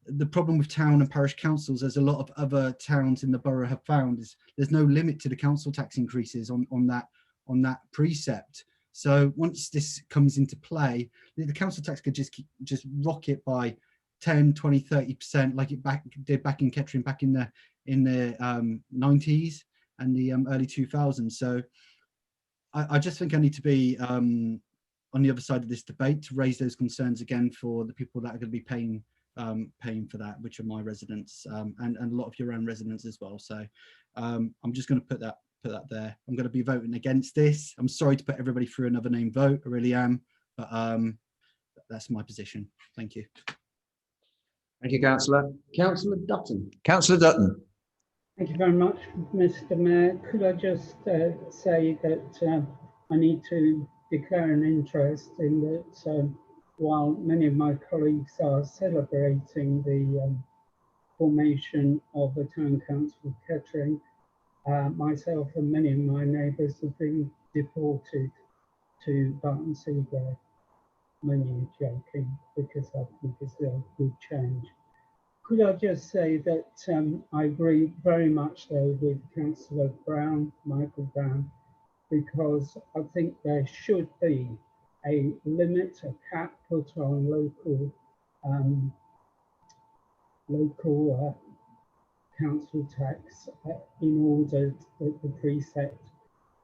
the problem with town and parish councils, as a lot of other towns in the borough have found, is there's no limit to the council tax increases on that precept. So once this comes into play, the council tax could just rocket by 10, 20, 30%, like it did back in Kettering back in the 90s and the early 2000s. So I just think I need to be on the other side of this debate to raise those concerns again for the people that are going to be paying for that, which are my residents, and a lot of your own residents as well. So I'm just going to put that there. I'm going to be voting against this. I'm sorry to put everybody through another name vote, I really am, but that's my position. Thank you. Thank you, Councillor. Councillor Dutton. Councillor Dutton. Thank you very much, Mr. Mayor. Could I just say that I need to declare an interest in that while many of my colleagues are celebrating the formation of the Town Council of Kettering, myself and many of my neighbours have been deported to Barton I'm only joking, because I think it's a good change. Could I just say that I agree very much though with Councillor Brown, Michael Brown, because I think there should be a limit, a cap put on local council tax in order that the precept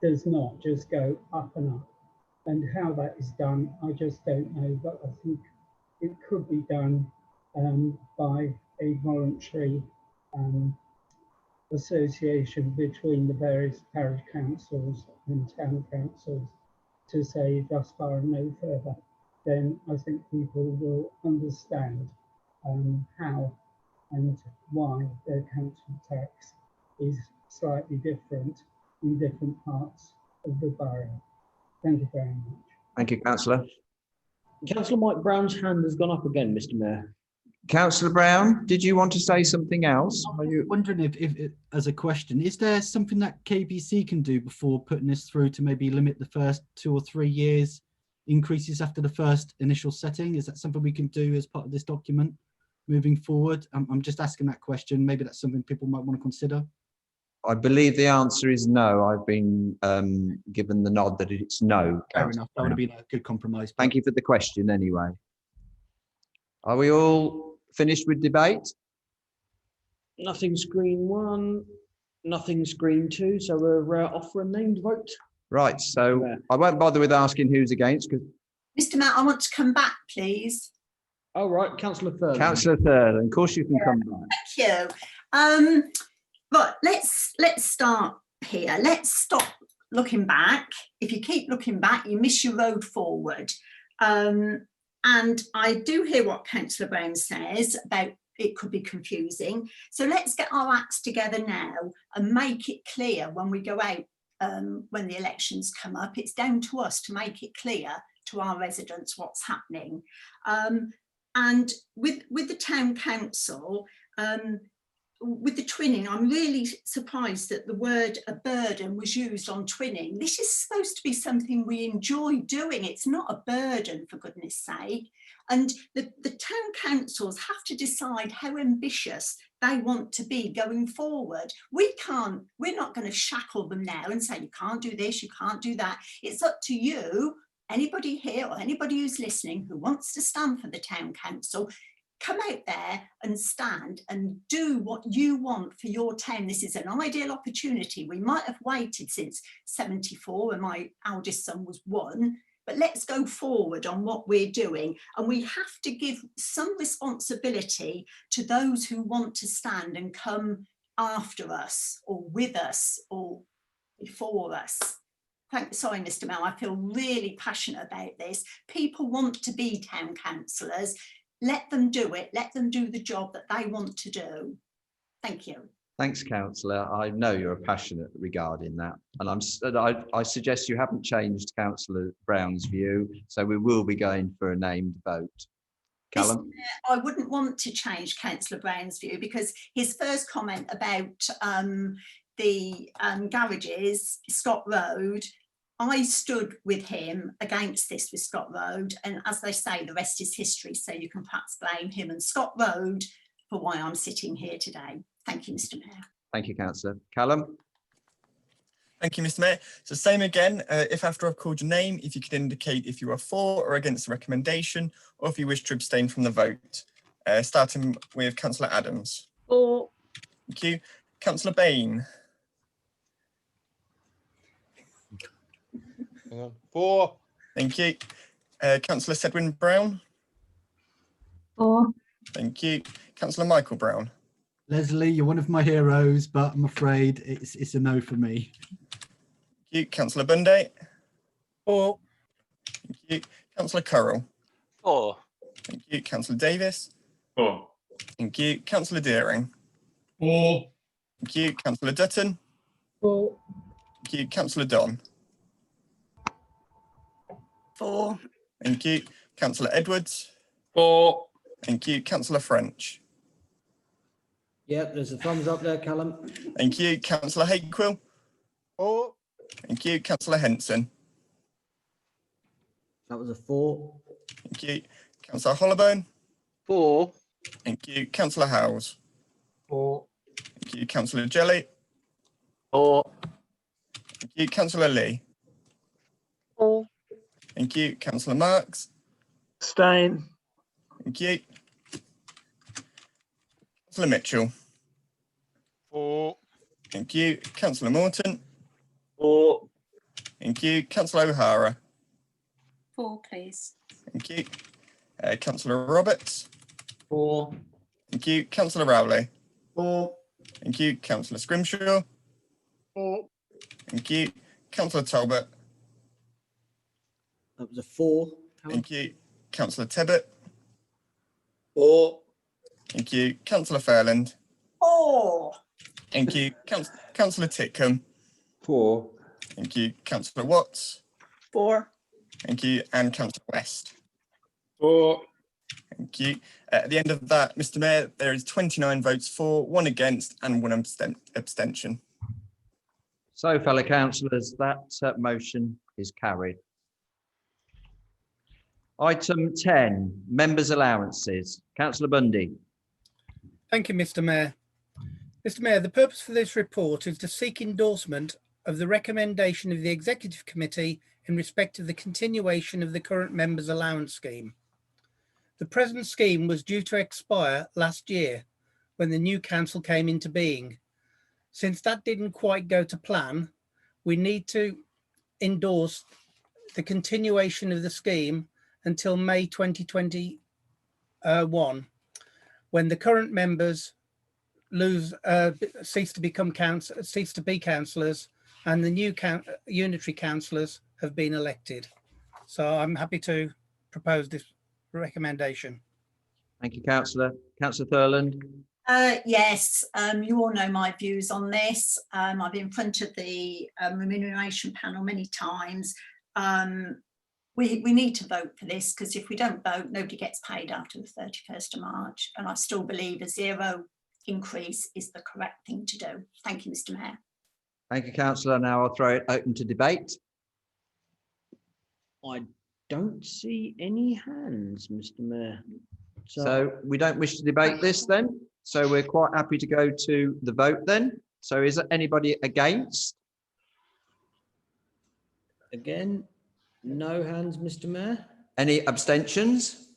does not just go up and up. And how that is done, I just don't know, but I think it could be done by a voluntary association between the various parish councils and town councils to say thus far and no further. Then I think people will understand how and why their council tax is slightly different in different parts of the borough. Thank you very much. Thank you, Councillor. Councillor Mike Brown's hand has gone up again, Mr. Mayor. Councillor Brown, did you want to say something else? I was wondering if, as a question, is there something that KBC can do before putting this through to maybe limit the first 2 or 3 years increases after the first initial setting? Is that something we can do as part of this document moving forward? I'm just asking that question. Maybe that's something people might want to consider. I believe the answer is no. I've been given the nod that it's no. Fair enough. That would have been a good compromise. Thank you for the question anyway. Are we all finished with debate? Nothing screen 1, nothing screen 2, so we're off for a named vote. Right, so I won't bother with asking who's against because Mr. Matt, I want to come back, please. Oh, right, Councillor Thurland. Councillor Thurland, of course you can come back. Thank you. But let's start here. Let's stop looking back. If you keep looking back, you miss your road forward. And I do hear what Councillor Brown says about it could be confusing. So let's get our acts together now and make it clear when we go out, when the elections come up. It's down to us to make it clear to our residents what's happening. And with the town council, with the twinning, I'm really surprised that the word a burden was used on twinning. This is supposed to be something we enjoy doing. It's not a burden, for goodness sake. And the town councils have to decide how ambitious they want to be going forward. We're not going to shackle them now and say, you can't do this, you can't do that. It's up to you, anybody here or anybody who's listening who wants to stand for the town council, come out there and stand and do what you want for your town. This is an ideal opportunity. We might have waited since 74 when my eldest son was 1, but let's go forward on what we're doing. And we have to give some responsibility to those who want to stand and come after us or with us or before us. Sorry, Mr. Mel, I feel really passionate about this. People want to be town councillors. Let them do it. Let them do the job that they want to do. Thank you. Thanks, Councillor. I know you're passionate regarding that. And I suggest you haven't changed Councillor Brown's view, so we will be going for a named vote. Callum? I wouldn't want to change Councillor Brown's view because his first comment about the garages, Scott Road, I stood with him against this with Scott Road, and as they say, the rest is history, so you can perhaps blame him and Scott Road for why I'm sitting here today. Thank you, Mr. Mayor. Thank you, Councillor. Callum? Thank you, Mr. Mayor. So same again, if after I've called your name, if you could indicate if you are for or against the recommendation, or if you wish to abstain from the vote. Starting with Councillor Adams. For. Thank you. Councillor Bain. For. Thank you. Councillor Sedwin Brown. For. Thank you. Councillor Michael Brown. Leslie, you're one of my heroes, but I'm afraid it's a no for me. Thank you. Councillor Bunday. For. Thank you. Councillor Currell. For. Thank you. Councillor Davis. For. Thank you. Councillor Deering. For. Thank you. Councillor Dutton. For. Thank you. Councillor Don. For. Thank you. Councillor Edwards. For. Thank you. Councillor French. Yep, there's a thumbs up there, Callum. Thank you. Councillor Hakequill. For. Thank you. Councillor Henson. That was a 4. Thank you. Councillor Hollowburn. For. Thank you. Councillor Howells. 4. Thank you. Councillor Jelly. 4. Thank you. Councillor Lee. 4. Thank you. Councillor Marks. Abstain. Thank you. Councillor Mitchell. 4. Thank you. Councillor Morton. 4. Thank you. Councillor O'Hara. 4, please. Thank you. Councillor Roberts. 4. Thank you. Councillor Rowley. 4. Thank you. Councillor Scrimshaw. 4. Thank you. Councillor Talbot. That was a 4. Thank you. Councillor Tebbett. 4. Thank you. Councillor Fairland. 4. Thank you. Councillor Titcombe. 4. Thank you. Councillor Watts. 4. Thank you. And Councillor West. 4. Thank you. At the end of that, Mr. Mayor, there is 29 votes for, 1 against and 1 abstention. So, fellow councillors, that motion is carried. Item 10, members' allowances. Councillor Bundy. Thank you, Mr. Mayor. Mr. Mayor, the purpose for this report is to seek endorsement of the recommendation of the Executive Committee in respect of the continuation of the current members' allowance scheme. The present scheme was due to expire last year when the new council came into being. Since that didn't quite go to plan, we need to endorse the continuation of the scheme until May 2021, when the current members cease to be councillors and the new unitary councillors have been elected. So I'm happy to propose this recommendation. Thank you, Councillor. Councillor Thurland. Yes, you all know my views on this. I've been in front of the remuneration panel many times. We need to vote for this, because if we don't vote, nobody gets paid after the 31st of March. And I still believe a 0 increase is the correct thing to do. Thank you, Mr. Mayor. Thank you, Councillor. Now I'll throw it open to debate. I don't see any hands, Mr. Mayor. So we don't wish to debate this then. So we're quite happy to go to the vote then. So is there anybody against? Again, no hands, Mr. Mayor. Any abstentions?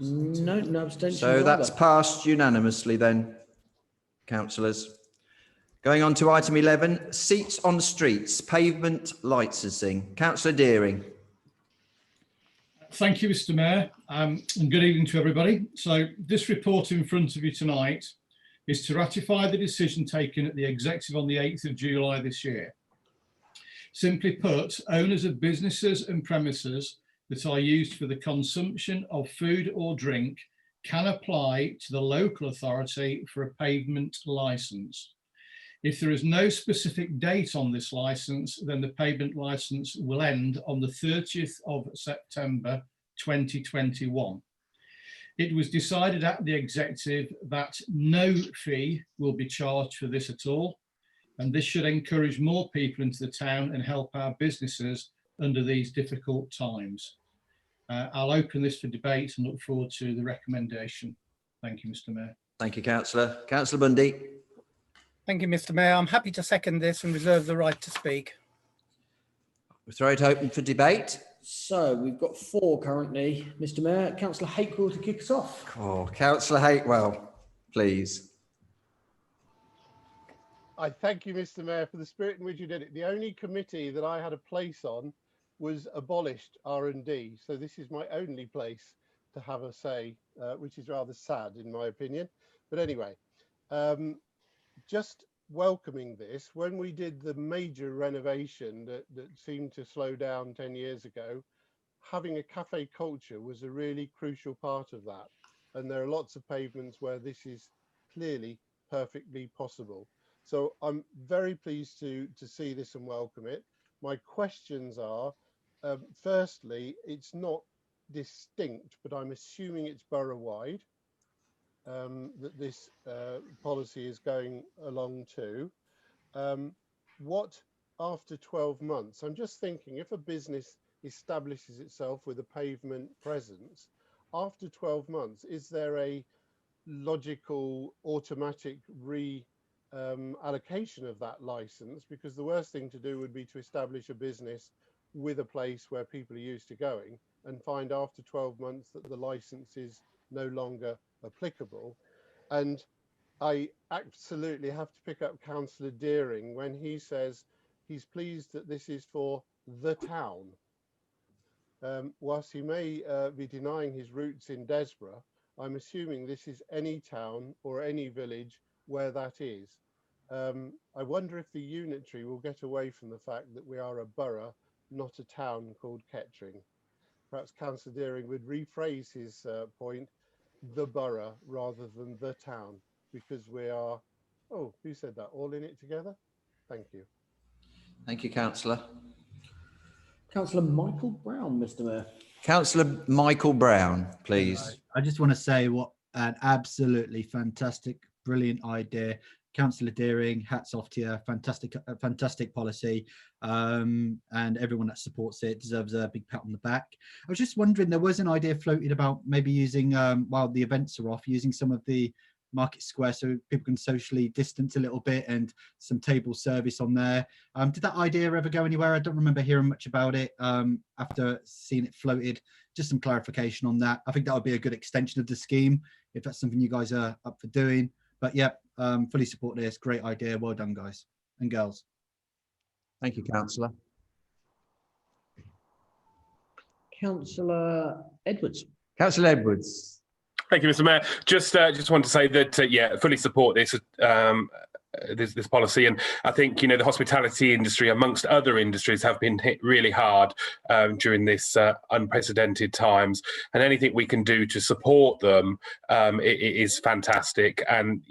No, no abstentions. So that's either. passed unanimously then, councillors. Going on to item 11, seats on streets, pavement licensing. Councillor Deering. Thank you, Mr. Mayor, and good evening to everybody. So this report in front of you tonight is to ratify the decision taken at the Executive on the 8th of July this year. Simply put, owners of businesses and premises that are used for the consumption of food or drink can apply to the local authority for a pavement licence. If there is no specific date on this licence, then the pavement licence will end on the 30th of September 2021. It was decided at the Executive that no fee will be charged for this at all, and this should encourage more people into the town and help our businesses under these difficult times. I'll open this for debate and look forward to the recommendation. Thank you, Mr. Mayor. Thank you, Councillor. Councillor Bundy. Thank you, Mr. Mayor. I'm happy to second this and reserve the right to speak. We'll throw it open for debate. So we've got 4 currently, Mr. Mayor. Councillor Hakewell to kick us off. Oh, Councillor Hakewell, please. I thank you, Mr. Mayor, for the spirit in which you did it. The only committee that I had a place on was abolished R&D. So this is my only place to have a say, which is rather sad in my opinion. But anyway, just welcoming this, when we did the major renovation that seemed to slow down 10 years ago, having a cafe culture was a really crucial part of that. And there are lots of pavements where this is clearly perfectly possible. So I'm very pleased to see this and welcome it. My questions are, firstly, it's not distinct, but I'm assuming it's borough-wide. That this policy is going along to. What after 12 months? I'm just thinking, if a business establishes itself with a pavement presence, after 12 months, is there a logical automatic allocation of that license? Because the worst thing to do would be to establish a business with a place where people are used to going and find after 12 months that the license is no longer applicable. And I absolutely have to pick up Councillor Deering when he says he's pleased that this is for the town. Whilst he may be denying his roots in Desborough, I'm assuming this is any town or any village where that is. I wonder if the unitary will get away from the fact that we are a borough, not a town called Kettering. Perhaps Councillor Deering would rephrase his point, the borough rather than the town, because we are, oh, who said that? All in it together? Thank you. Thank you, Councillor. Councillor Michael Brown, Mr. Mayor. Councillor Michael Brown, please. I just want to say what an absolutely fantastic, brilliant idea. Councillor Deering, hats off to you. Fantastic policy. And everyone that supports it deserves a big pat on the back. I was just wondering, there was an idea floated about maybe using, while the events are off, using some of the Market Square so people can socially distance a little bit and some table service on there. Did that idea ever go anywhere? I don't remember hearing much about it after seeing it floated. Just some clarification on that. I think that would be a good extension of the scheme if that's something you guys are up for doing. But yeah, fully support this. Great idea. Well done, guys and girls. Thank you, Councillor. Councillor Edwards. Councillor Edwards. Thank you, Mr. Mayor. Just want to say that yeah, fully support this this policy, and I think the hospitality industry, amongst other industries, have been hit really hard during this unprecedented times. And anything we can do to support them it is fantastic. And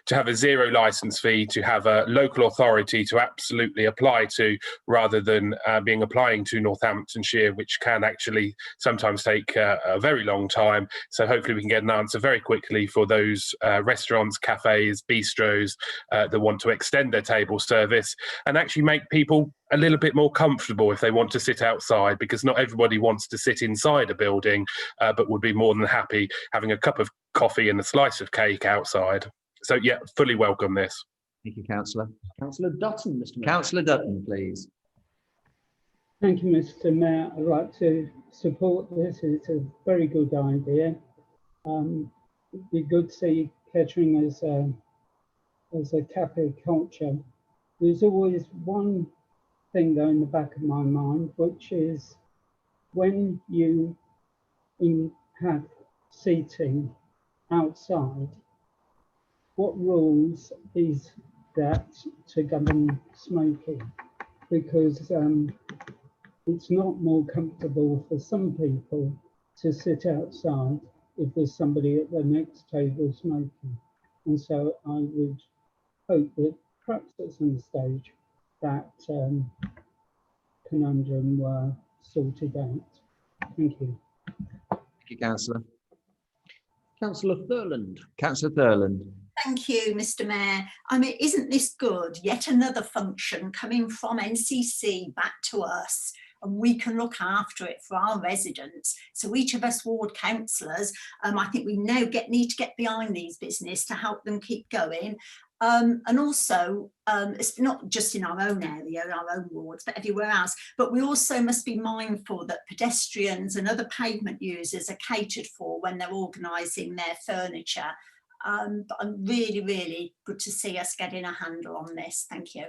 to have a zero license fee, to have a local authority to absolutely apply to, rather than applying to Northamptonshire, which can actually sometimes take a very long time. So hopefully we can get an answer very quickly for those restaurants, cafes, bistros that want to extend their table service and actually make people a little bit more comfortable if they want to sit outside, because not everybody wants to sit inside a building, but would be more than happy having a cup of coffee and a slice of cake outside. So yeah, fully welcome this. Thank you, Councillor. Councillor Dutton, Mr. Mayor. Councillor Dutton, please. Thank you, Mr. Mayor. I'd like to support this. It's a very good idea. It'd be good to see Kettering as a cafe culture. There's always one thing though in the back of my mind, which is when you have seating outside, what rules is that to govern smoking? Because it's not more comfortable for some people to sit outside if there's somebody at the next table smoking. And so I would hope that perhaps at some stage that conundrum were sorted out. Thank you. Thank you, Councillor. Councillor Thurland. Councillor Thurland. Thank you, Mr. Mayor. I mean, isn't this good? Yet another function coming from NCC back to us, and we can look after it for our residents. So each of us ward councillors, I think we now need to get behind these business to help them keep going. And also, it's not just in our own area, our own wards, but everywhere else. But we also must be mindful that pedestrians and other pavement users are catered for when they're organising their furniture. But I'm really, really good to see us getting a handle on this. Thank you.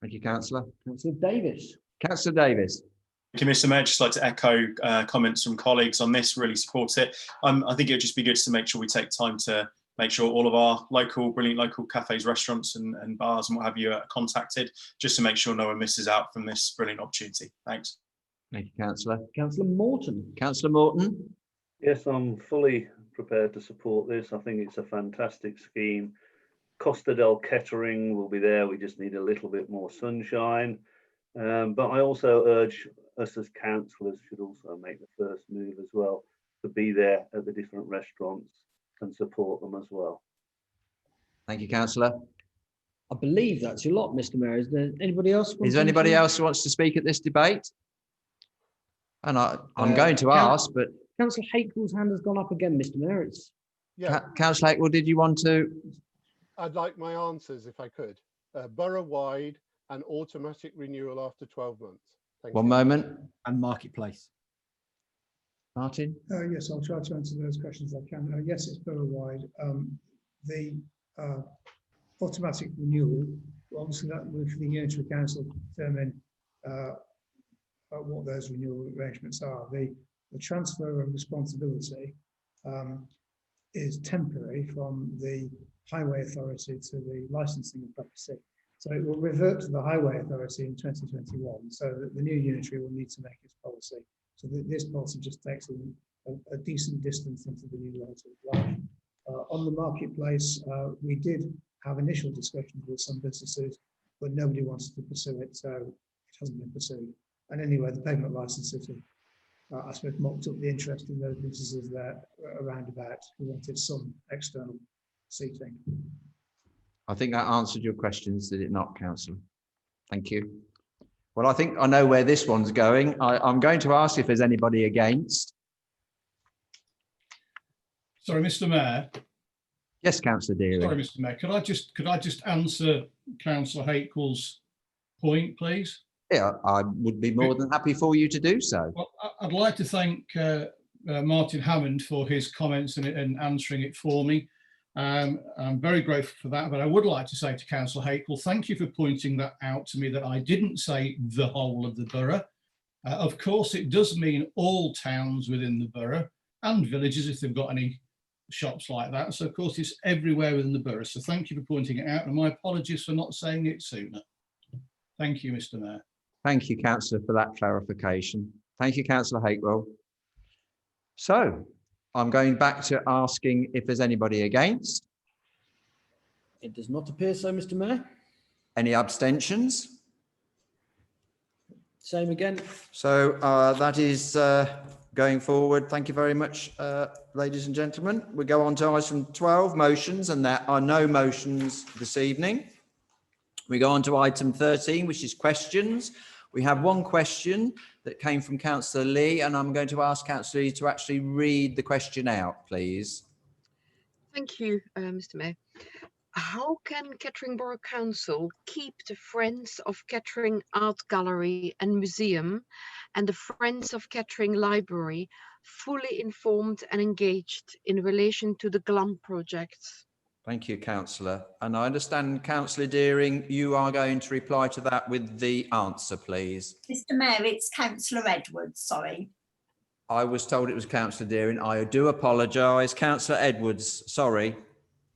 Thank you, Councillor. Councillor Davis. Councillor Davis. Thank you, Mr. Mayor. Just like to echo comments from colleagues on this, really support it. I think it would just be good to make sure we take time to make sure all of our brilliant local cafes, restaurants and bars and what have you are contacted, just to make sure no one misses out from this brilliant opportunity. Thanks. Thank you, Councillor. Councillor Morton. Councillor Morton. Yes, I'm fully prepared to support this. I think it's a fantastic scheme. Costa del Kettering will be there. We just need a little bit more sunshine. But I also urge us as councillors should also make the first move as well, to be there at the different restaurants and support them as well. Thank you, Councillor. I believe that's a lot, Mr. Mayor. Is there anybody else? Is there anybody else who wants to speak at this debate? And I'm going to ask, but Councillor Hakel's hand has gone up again, Mr. Mayor. It's Yeah, Councillor Hakel, did you want to? I'd like my answers if I could. Borough-wide and automatic renewal after 12 months. Thank One you. moment. And marketplace. Martin? Yes, I'll try to answer those questions I can. Yes, it's borough-wide. The automatic renewal, obviously that will for the unitary council to determine what those renewal arrangements are. The transfer of responsibility is temporary from the highway authority to the licensing of PPC. So it will revert to the highway authority in 2021, so that the new unitary will need to make its policy. So this policy just takes a decent distance into the new law of life. On the marketplace, we did have initial discussions with some businesses, but nobody wanted to pursue it, so it hasn't been pursued. And anyway, the payment licenses have, I suppose, mocked up the interest in those businesses there around about who wanted some external seating. I think that answered your questions, did it not, Councillor? Thank you. Well, I think I know where this one's going. I'm going to ask if there's anybody against. Sorry, Mr. Mayor. Yes, Councillor Deering. Sorry, Mr. Mayor. Could I just answer Councillor Hakel's point, please? Yeah, I would be more than happy for you to do so. Well, I'd like to thank Martin Hammond for his comments and answering it for me. I'm very grateful for that, but I would like to say to Councillor Hakel, thank you for pointing that out to me, that I didn't say the whole of the borough. Of course, it does mean all towns within the borough and villages if they've got any shops like that. So, of course, it's everywhere within the borough. So thank you for pointing it out, and my apologies for not saying it sooner. Thank you, Mr. Mayor. Thank you, Councillor, for that clarification. Thank you, Councillor Hakewell. So I'm going back to asking if there's anybody against. It does not appear so, Mr. Mayor. Any abstentions? Same again. So that is going forward. Thank you very much, ladies and gentlemen. We go on to item 12, motions, and there are no motions this evening. We go on to item 13, which is questions. We have one question that came from Councillor Lee, and I'm going to ask Councillor Lee to actually read the question out, please. Thank you, Mr. Mayor. How can Kettering Borough Council keep the Friends of Kettering Art Gallery and Museum and the Friends of Kettering Library fully informed and engaged in relation to the GLAM project? Thank you, Councillor. And I understand, Councillor Deering, you are going to reply to that with the answer, please. Mr. Mayor, it's Councillor Edwards, sorry. I was told it was Councillor Deering. I do apologise. Councillor Edwards, sorry.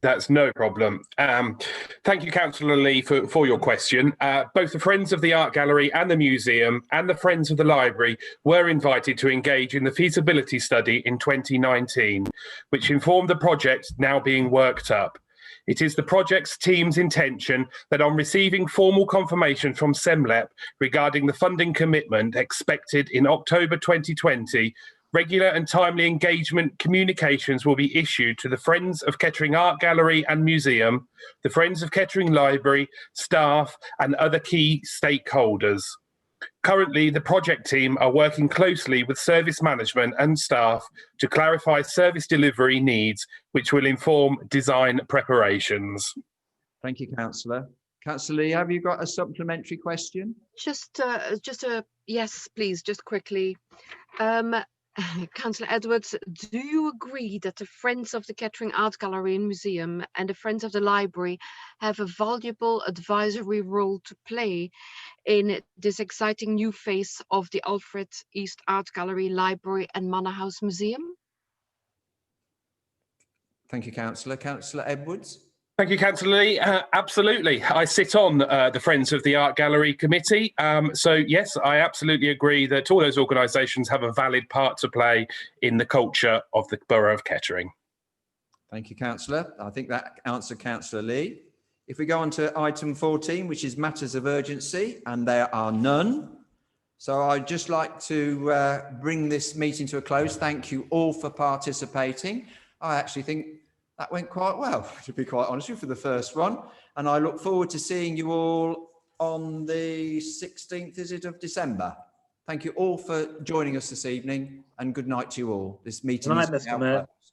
That's no problem. Thank you, Councillor Lee, for your question. Both the Friends of the Art Gallery and the Museum and the Friends of the Library were invited to engage in the feasibility study in 2019, which informed the project now being worked up. It is the project's team's intention that on receiving formal confirmation from SEMLEP regarding the funding commitment expected in October 2020, regular and timely engagement communications will be issued to the Friends of Kettering Art Gallery and Museum, the Friends of Kettering Library, staff and other key stakeholders. Currently, the project team are working closely with service management and staff to clarify service delivery needs, which will inform design preparations. Thank you, Councillor. Councillor Lee, have you got a supplementary question? Just a yes, please, just quickly. Councillor Edwards, do you agree that the Friends of the Kettering Art Gallery and Museum and the Friends of the Library have a valuable advisory role to play in this exciting new phase of the Alfred East Art Gallery, Library and Manor House Museum? Thank you, Councillor. Councillor Edwards. Thank you, Councillor Lee. Absolutely. I sit on the Friends of the Art Gallery Committee. So, yes, I absolutely agree that all those organisations have a valid part to play in the culture of the Borough of Kettering. Thank you, Councillor. I think that answered Councillor Lee. If we go on to item 14, which is matters of urgency, and there are none. So I'd just like to bring this meeting to a close. Thank you all for participating. I actually think that went quite well, to be quite honest with you, for the first one. And I look forward to seeing you all on the 16th, is it, of December? Thank you all for joining us this evening, and good night to you all. This meeting Good night, is Mr. now Mayor. closed.